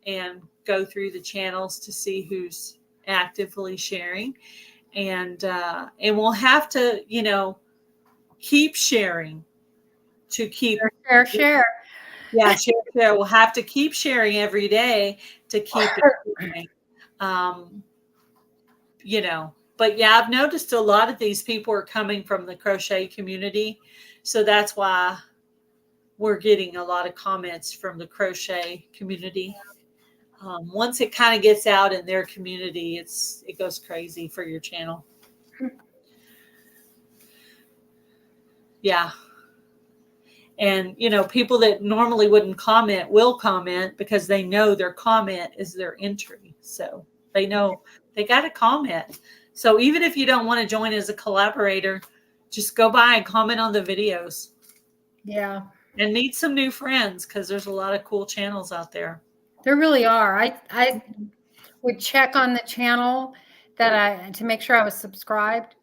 [SPEAKER 1] and go through the channels to see who's actively sharing. And we'll have to, you know, keep sharing to keep
[SPEAKER 2] share.
[SPEAKER 1] Yeah, share. We'll have to keep sharing every day to keep it going. You know, but yeah, I've noticed a lot of these people are coming from the crochet community. So that's why we're getting a lot of comments from the crochet community. Once it kind of gets out in their community, it goes crazy for your channel. Yeah. And, you know, people that normally wouldn't comment will comment because they know their comment is their entry. So they know they got to comment. So even if you don't want to join as a collaborator, just go by and comment on the videos.
[SPEAKER 2] Yeah.
[SPEAKER 1] And meet some new friends, because there's a lot of cool channels out there.
[SPEAKER 2] There really are. I would check on the channel to make sure I was subscribed.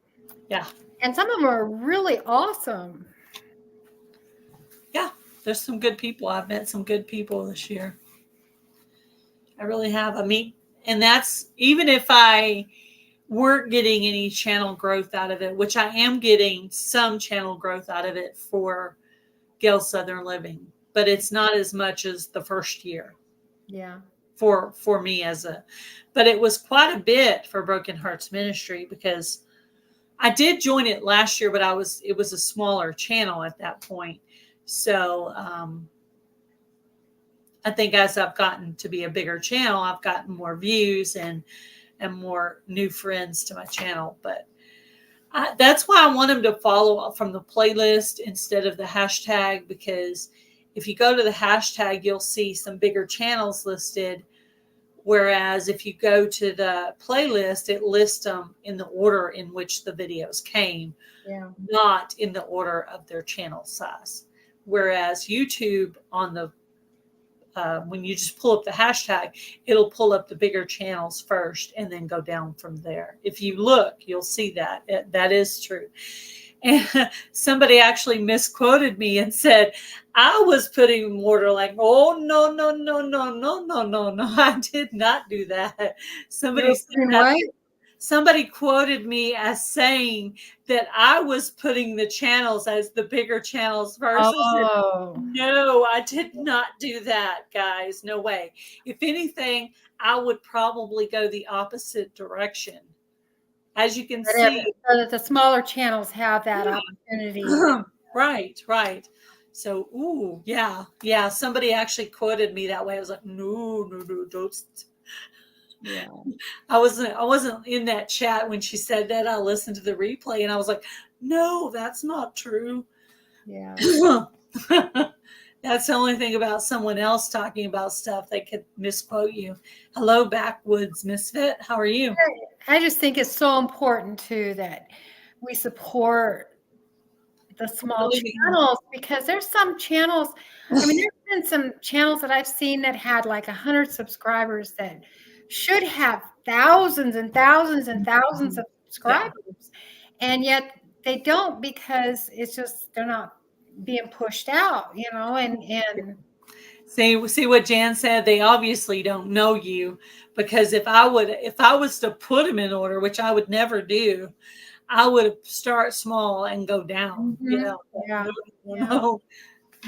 [SPEAKER 1] Yeah.
[SPEAKER 2] And some of them are really awesome.
[SPEAKER 1] Yeah, there's some good people. I've met some good people this year. I really have. I mean, and that's even if I weren't getting any channel growth out of it, which I am getting some channel growth out of it for Gale Southern Living, but it's not as much as the first year.
[SPEAKER 2] Yeah.
[SPEAKER 1] For me but it was quite a bit for Broken Hearts Ministry, because I did join it last year, but it was a smaller channel at that point. So I think as I've gotten to be a bigger channel, I've gotten more views and more new friends to my channel. But that's why I want them to follow from the playlist instead of the hashtag, because if you go to the hashtag, you'll see some bigger channels listed Whereas if you go to the playlist, it lists them in the order in which the videos came, not in the order of their channel size. Whereas YouTube on the when you just pull up the hashtag, it'll pull up the bigger channels first and then go down from there. If you look, you'll see that. That is true. And somebody actually misquoted me and said, I was putting order like, oh, no, no, no, no, no, no, no, no. I did not do that. Somebody said that. Somebody quoted me as saying that I was putting the channels as the bigger channels first.
[SPEAKER 2] Oh.
[SPEAKER 1] No, I did not do that, guys. No way. If anything, I would probably go the opposite direction. As you can see.
[SPEAKER 2] So that the smaller channels have that opportunity.
[SPEAKER 1] Right, right. So, ooh, yeah, yeah. Somebody actually quoted me that way. I was like, no, no, no, don't.
[SPEAKER 2] Yeah.
[SPEAKER 1] I wasn't in that chat when she said that. I listened to the replay and I was like, no, that's not true.
[SPEAKER 2] Yeah.
[SPEAKER 1] That's the only thing about someone else talking about stuff. They could misquote you. Hello, Backwoods Misfit. How are you?
[SPEAKER 2] I just think it's so important too that we support the small channels, because there's some channels. I mean, there's been some channels that I've seen that had like 100 subscribers that should have thousands and thousands and thousands of subscribers, and yet they don't, because it's just they're not being pushed out, you know. And
[SPEAKER 1] see what Jan said. They obviously don't know you, because if I was to put them in order, which I would never do, I would start small and go down. You know,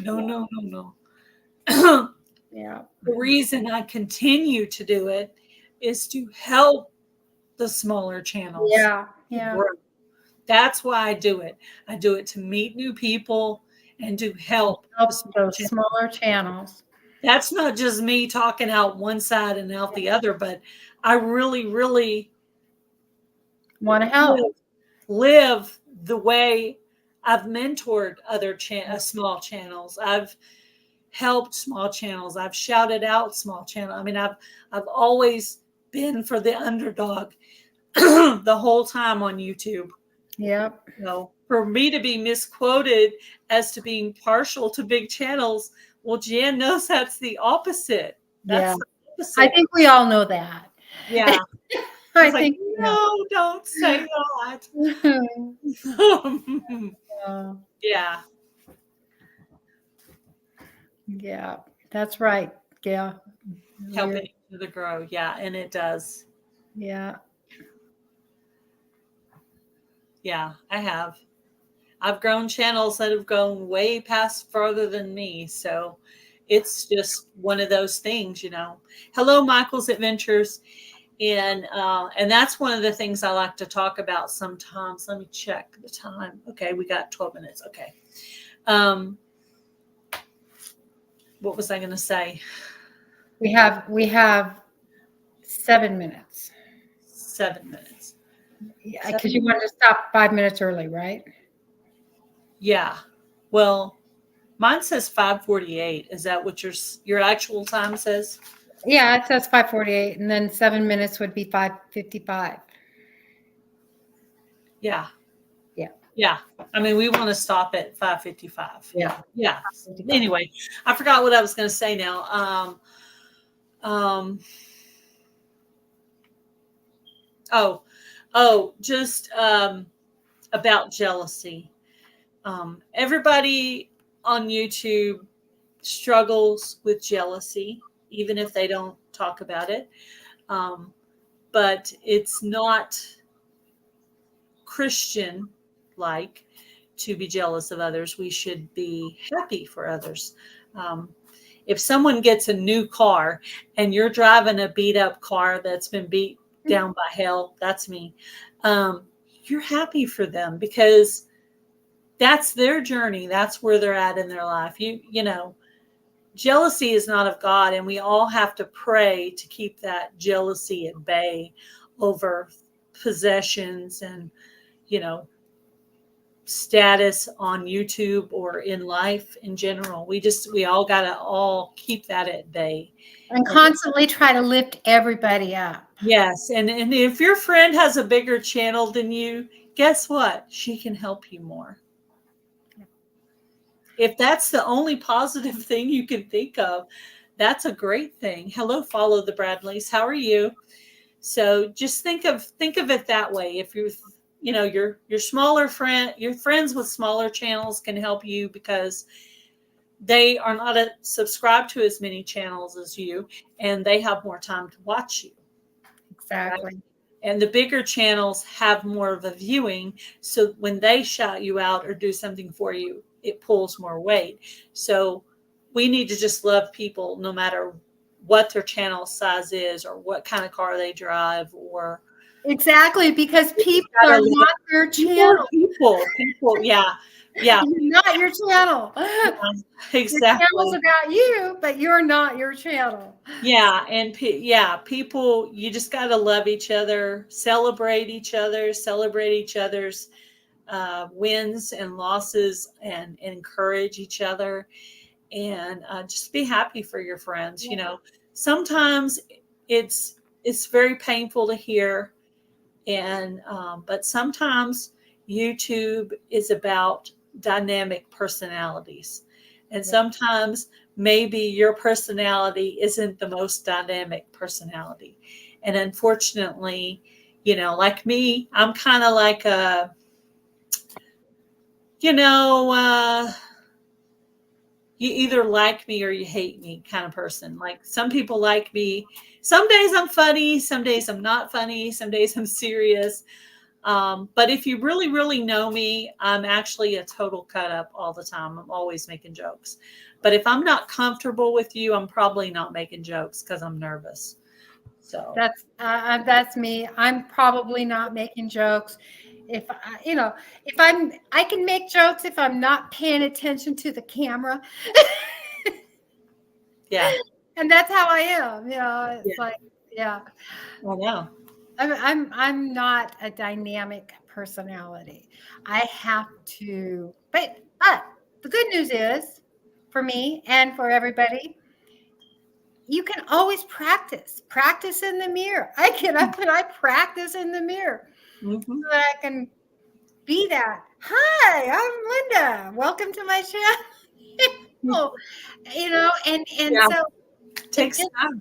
[SPEAKER 1] no.
[SPEAKER 2] Yeah.
[SPEAKER 1] The reason I continue to do it is to help the smaller channels.
[SPEAKER 2] Yeah. Yeah.
[SPEAKER 1] That's why I do it. I do it to meet new people and to help
[SPEAKER 2] those smaller channels.
[SPEAKER 1] That's not just me talking out one side and out the other, but I really, really
[SPEAKER 2] want to help.
[SPEAKER 1] Live the way I've mentored other small channels. I've helped small channels. I've shouted out small channels. I mean, I've always been for the underdog the whole time on YouTube.
[SPEAKER 2] Yep.
[SPEAKER 1] So for me to be misquoted as to being partial to big channels, well, Jan knows that's the opposite. That's the opposite.
[SPEAKER 2] I think we all know that.
[SPEAKER 1] Yeah.
[SPEAKER 2] I think
[SPEAKER 1] no, don't say that. Yeah.
[SPEAKER 2] Yeah, that's right. Yeah.
[SPEAKER 1] Helping each other grow. Yeah, and it does.
[SPEAKER 2] Yeah.
[SPEAKER 1] Yeah, I have. I've grown channels that have gone way past farther than me. So it's just one of those things, you know. Hello, Michael's Adventures. And that's one of the things I like to talk about sometimes. Let me check the time. Okay, we got 12 minutes. Okay. What was I going to say?
[SPEAKER 2] We have 7 minutes.
[SPEAKER 1] 7 minutes.
[SPEAKER 2] Yeah, because you wanted to stop 5 minutes early, right?
[SPEAKER 1] Yeah. Well, mine says 5:48. Is that what your actual time says?
[SPEAKER 2] Yeah, it says 5:48, and then 7 minutes would be 5:55.
[SPEAKER 1] Yeah.
[SPEAKER 2] Yeah.
[SPEAKER 1] Yeah. I mean, we want to stop at 5:55.
[SPEAKER 2] Yeah.
[SPEAKER 1] Yeah. Anyway, I forgot what I was going to say now. Just about jealousy. Everybody on YouTube struggles with jealousy, even if they don't talk about it. But it's not Christian-like to be jealous of others. We should be happy for others. If someone gets a new car and you're driving a beat-up car that's been beat down by hell, that's me. You're happy for them, because that's their journey. That's where they're at in their life. You know, jealousy is not of God, and we all have to pray to keep that jealousy at bay over possessions and, you know, status on YouTube or in life in general. We all gotta all keep that at bay.
[SPEAKER 2] And constantly try to lift everybody up.
[SPEAKER 1] Yes. And if your friend has a bigger channel than you, guess what? She can help you more. If that's the only positive thing you can think of, that's a great thing. Hello, follow the Bradleys. How are you? So just think of it that way. If your smaller friend, your friends with smaller channels can help you because they are not subscribed to as many channels as you, and they have more time to watch you.
[SPEAKER 2] Exactly.
[SPEAKER 1] Right? And the bigger channels have more of a viewing. So when they shout you out or do something for you, it pulls more weight. So we need to just love people no matter what their channel size is or what kind of car they drive or
[SPEAKER 2] exactly, because people are not your channel.
[SPEAKER 1] People, yeah.
[SPEAKER 2] You're not your channel.
[SPEAKER 1] Yeah, exactly.
[SPEAKER 2] Your channel's about you, but you're not your channel.
[SPEAKER 1] Yeah, and people, you just got to love each other, celebrate each other's wins and losses, and encourage each other, and just be happy for your friends.
[SPEAKER 2] Yeah.
[SPEAKER 1] You know, sometimes it's very painful to hear, and but sometimes YouTube is about dynamic personalities, and sometimes maybe your personality isn't the most dynamic personality, and unfortunately, like me, I'm kind of like a you either like me or you hate me kind of person. Like some people like me. Some days I'm funny. Some days I'm not funny. Some days I'm serious. But if you really, really know me, I'm actually a total cut up all the time. I'm always making jokes. But if I'm not comfortable with you, I'm probably not making jokes because I'm nervous. So
[SPEAKER 2] that's me. I'm probably not making jokes. If I can make jokes if I'm not paying attention to the camera.
[SPEAKER 1] yeah,
[SPEAKER 2] and that's how I am. It's like, yeah.
[SPEAKER 1] I know.
[SPEAKER 2] I'm not a dynamic personality. I have to, but the good news is for me and for everybody, you can always practice in the mirror. I get up and I practice in the mirror so that I can be that. Hi, I'm Linda. Welcome to my channel. And so
[SPEAKER 1] it takes time.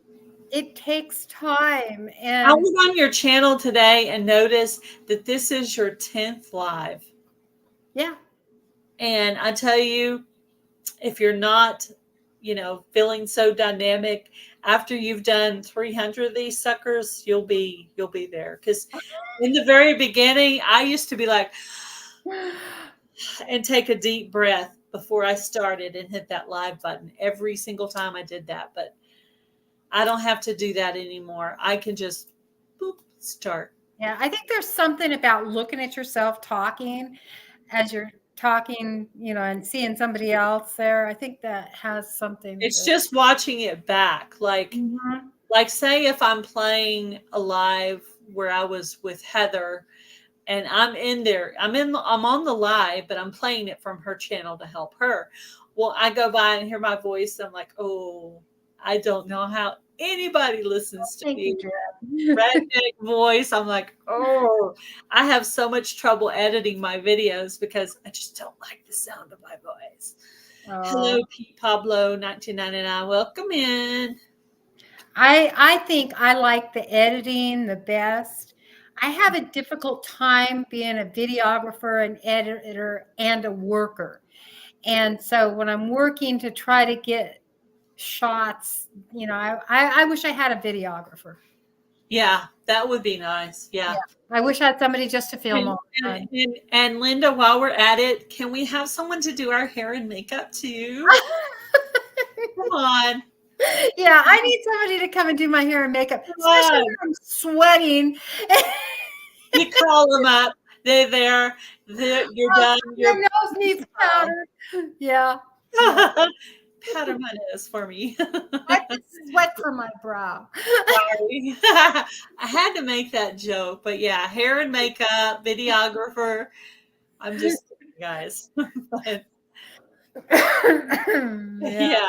[SPEAKER 2] It takes time. And
[SPEAKER 1] I was on your channel today and noticed that this is your 10th live.
[SPEAKER 2] Yeah.
[SPEAKER 1] And I tell you, if you're not, feeling so dynamic after you've done 300 of these suckers, you'll be there. Because in the very beginning, I used to be like, and take a deep breath before I started and hit that live button every single time I did that. But I don't have to do that anymore. I can just start.
[SPEAKER 2] Yeah, I think there's something about looking at yourself talking as you're talking, and seeing somebody else there. I think that has something.
[SPEAKER 1] It's just watching it back. Like say if I'm playing a live where I was with Heather and I'm in there, I'm on the live, but I'm playing it from her channel to help her. Well, I go by and hear my voice. I'm like, oh, I don't know how anybody listens to me. Redneck voice. I'm like, oh, I have so much trouble editing my videos because I just don't like the sound of my voice. Hello, Pete Pablo, 1999. Welcome in.
[SPEAKER 2] I think I like the editing the best. I have a difficult time being a videographer, an editor, and a worker. And so when I'm working to try to get shots, I wish I had a videographer.
[SPEAKER 1] Yeah, that would be nice. Yeah.
[SPEAKER 2] I wish I had somebody just to film all the time.
[SPEAKER 1] And Linda, while we're at it, can we have someone to do our hair and makeup too? Come on.
[SPEAKER 2] Yeah, I need somebody to come and do my hair and makeup, especially when I'm sweating.
[SPEAKER 1] You call them up. They're there. You're done.
[SPEAKER 2] Your nose needs powder. Yeah.
[SPEAKER 1] Powder my nose for me.
[SPEAKER 2] I just sweat from my brow.
[SPEAKER 1] Sorry. I had to make that joke, but yeah, hair and makeup, videographer. I'm just guys. But,
[SPEAKER 2] Yeah.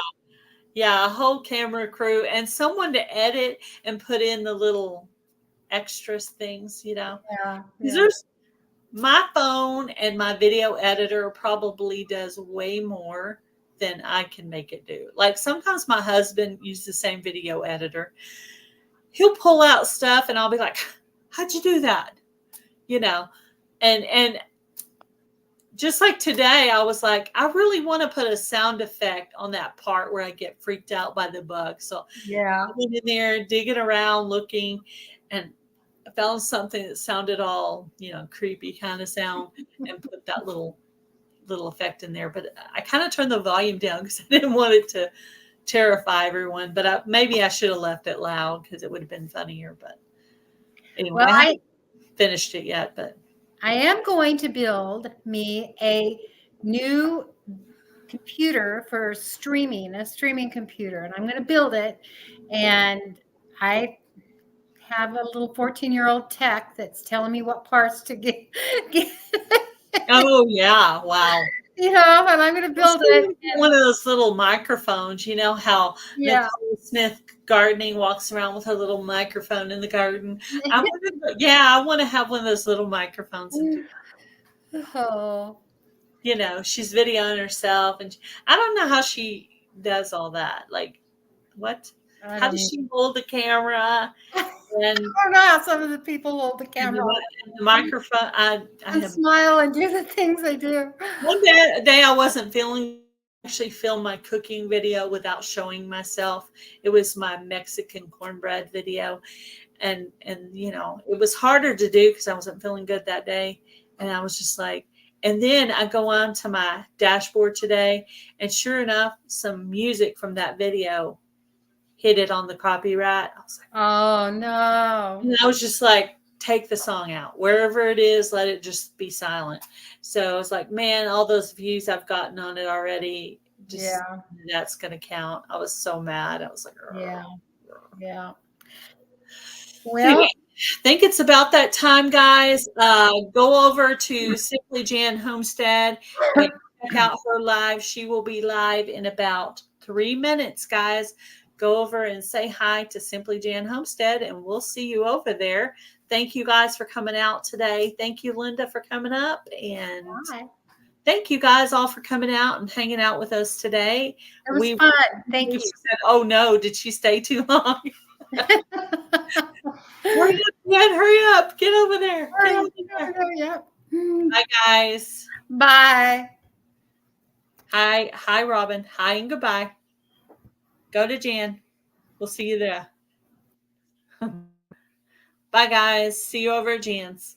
[SPEAKER 1] yeah, a whole camera crew and someone to edit and put in the little extras things,
[SPEAKER 2] Yeah.
[SPEAKER 1] 'Cause
[SPEAKER 2] Yeah.
[SPEAKER 1] there's my phone and my video editor probably does way more than I can make it do. Like sometimes my husband uses the same video editor. He'll pull out stuff and I'll be like, "How'd you do that?" And just like today, I was like, I really want to put a sound effect on that part where I get freaked out by the bug. So
[SPEAKER 2] Yeah.
[SPEAKER 1] I went in there digging around, looking, and I found something that sounded all, creepy kind of sound and put that little effect in there. But I kind of turned the volume down because I didn't want it to terrify everyone. But maybe I should have left it loud because it would have been funnier. But anyway,
[SPEAKER 2] Well,
[SPEAKER 1] I haven't finished it yet. But
[SPEAKER 2] I am going to build me a new computer for streaming, a streaming computer, and I'm going to build it. And I have a little 14-year-old tech that's telling me what parts to get
[SPEAKER 1] oh yeah, wow.
[SPEAKER 2] and I'm going to build it.
[SPEAKER 1] One of those little microphones, how
[SPEAKER 2] Yeah.
[SPEAKER 1] Nicole Smith gardening walks around with her little microphone in the garden. I want to have one of those little microphones. And
[SPEAKER 2] Oh.
[SPEAKER 1] She's videoing herself, and I don't know how she does all that. Like, what? How does she hold the camera? And
[SPEAKER 2] I don't know how some of the people hold the camera
[SPEAKER 1] and the microphone. I
[SPEAKER 2] and
[SPEAKER 1] have
[SPEAKER 2] smile and do the things they do.
[SPEAKER 1] one day I wasn't actually film my cooking video without showing myself. It was my Mexican cornbread video. And it was harder to do because I wasn't feeling good that day. And I was just like, and then I go on to my dashboard today, and sure enough, some music from that video hit it on the copyright. I was like,
[SPEAKER 2] oh no.
[SPEAKER 1] And I was just like, take the song out. Wherever it is, let it just be silent. So I was like, man, all those views I've gotten on it already, that's going to count. I was so mad. I was like,
[SPEAKER 2] yeah.
[SPEAKER 1] Well, I think it's about that time, guys. Go over to Simply Jan Homestead and check out her live. She will be live in about 3 minutes, guys. Go over and say hi to Simply Jan Homestead, and we'll see you over there. Thank you guys for coming out today. Thank you, Linda, for coming up. And thank you guys all for coming out and hanging out with us today.
[SPEAKER 2] It was fun. Thank you.
[SPEAKER 1] Said, oh, no, did she stay too long? Hurry up. Get over there. Bye, guys.
[SPEAKER 2] Bye.
[SPEAKER 1] Hi, Robin. Hi and goodbye. Go to Jan. We'll see you there. Bye, guys. See you over at Jan's.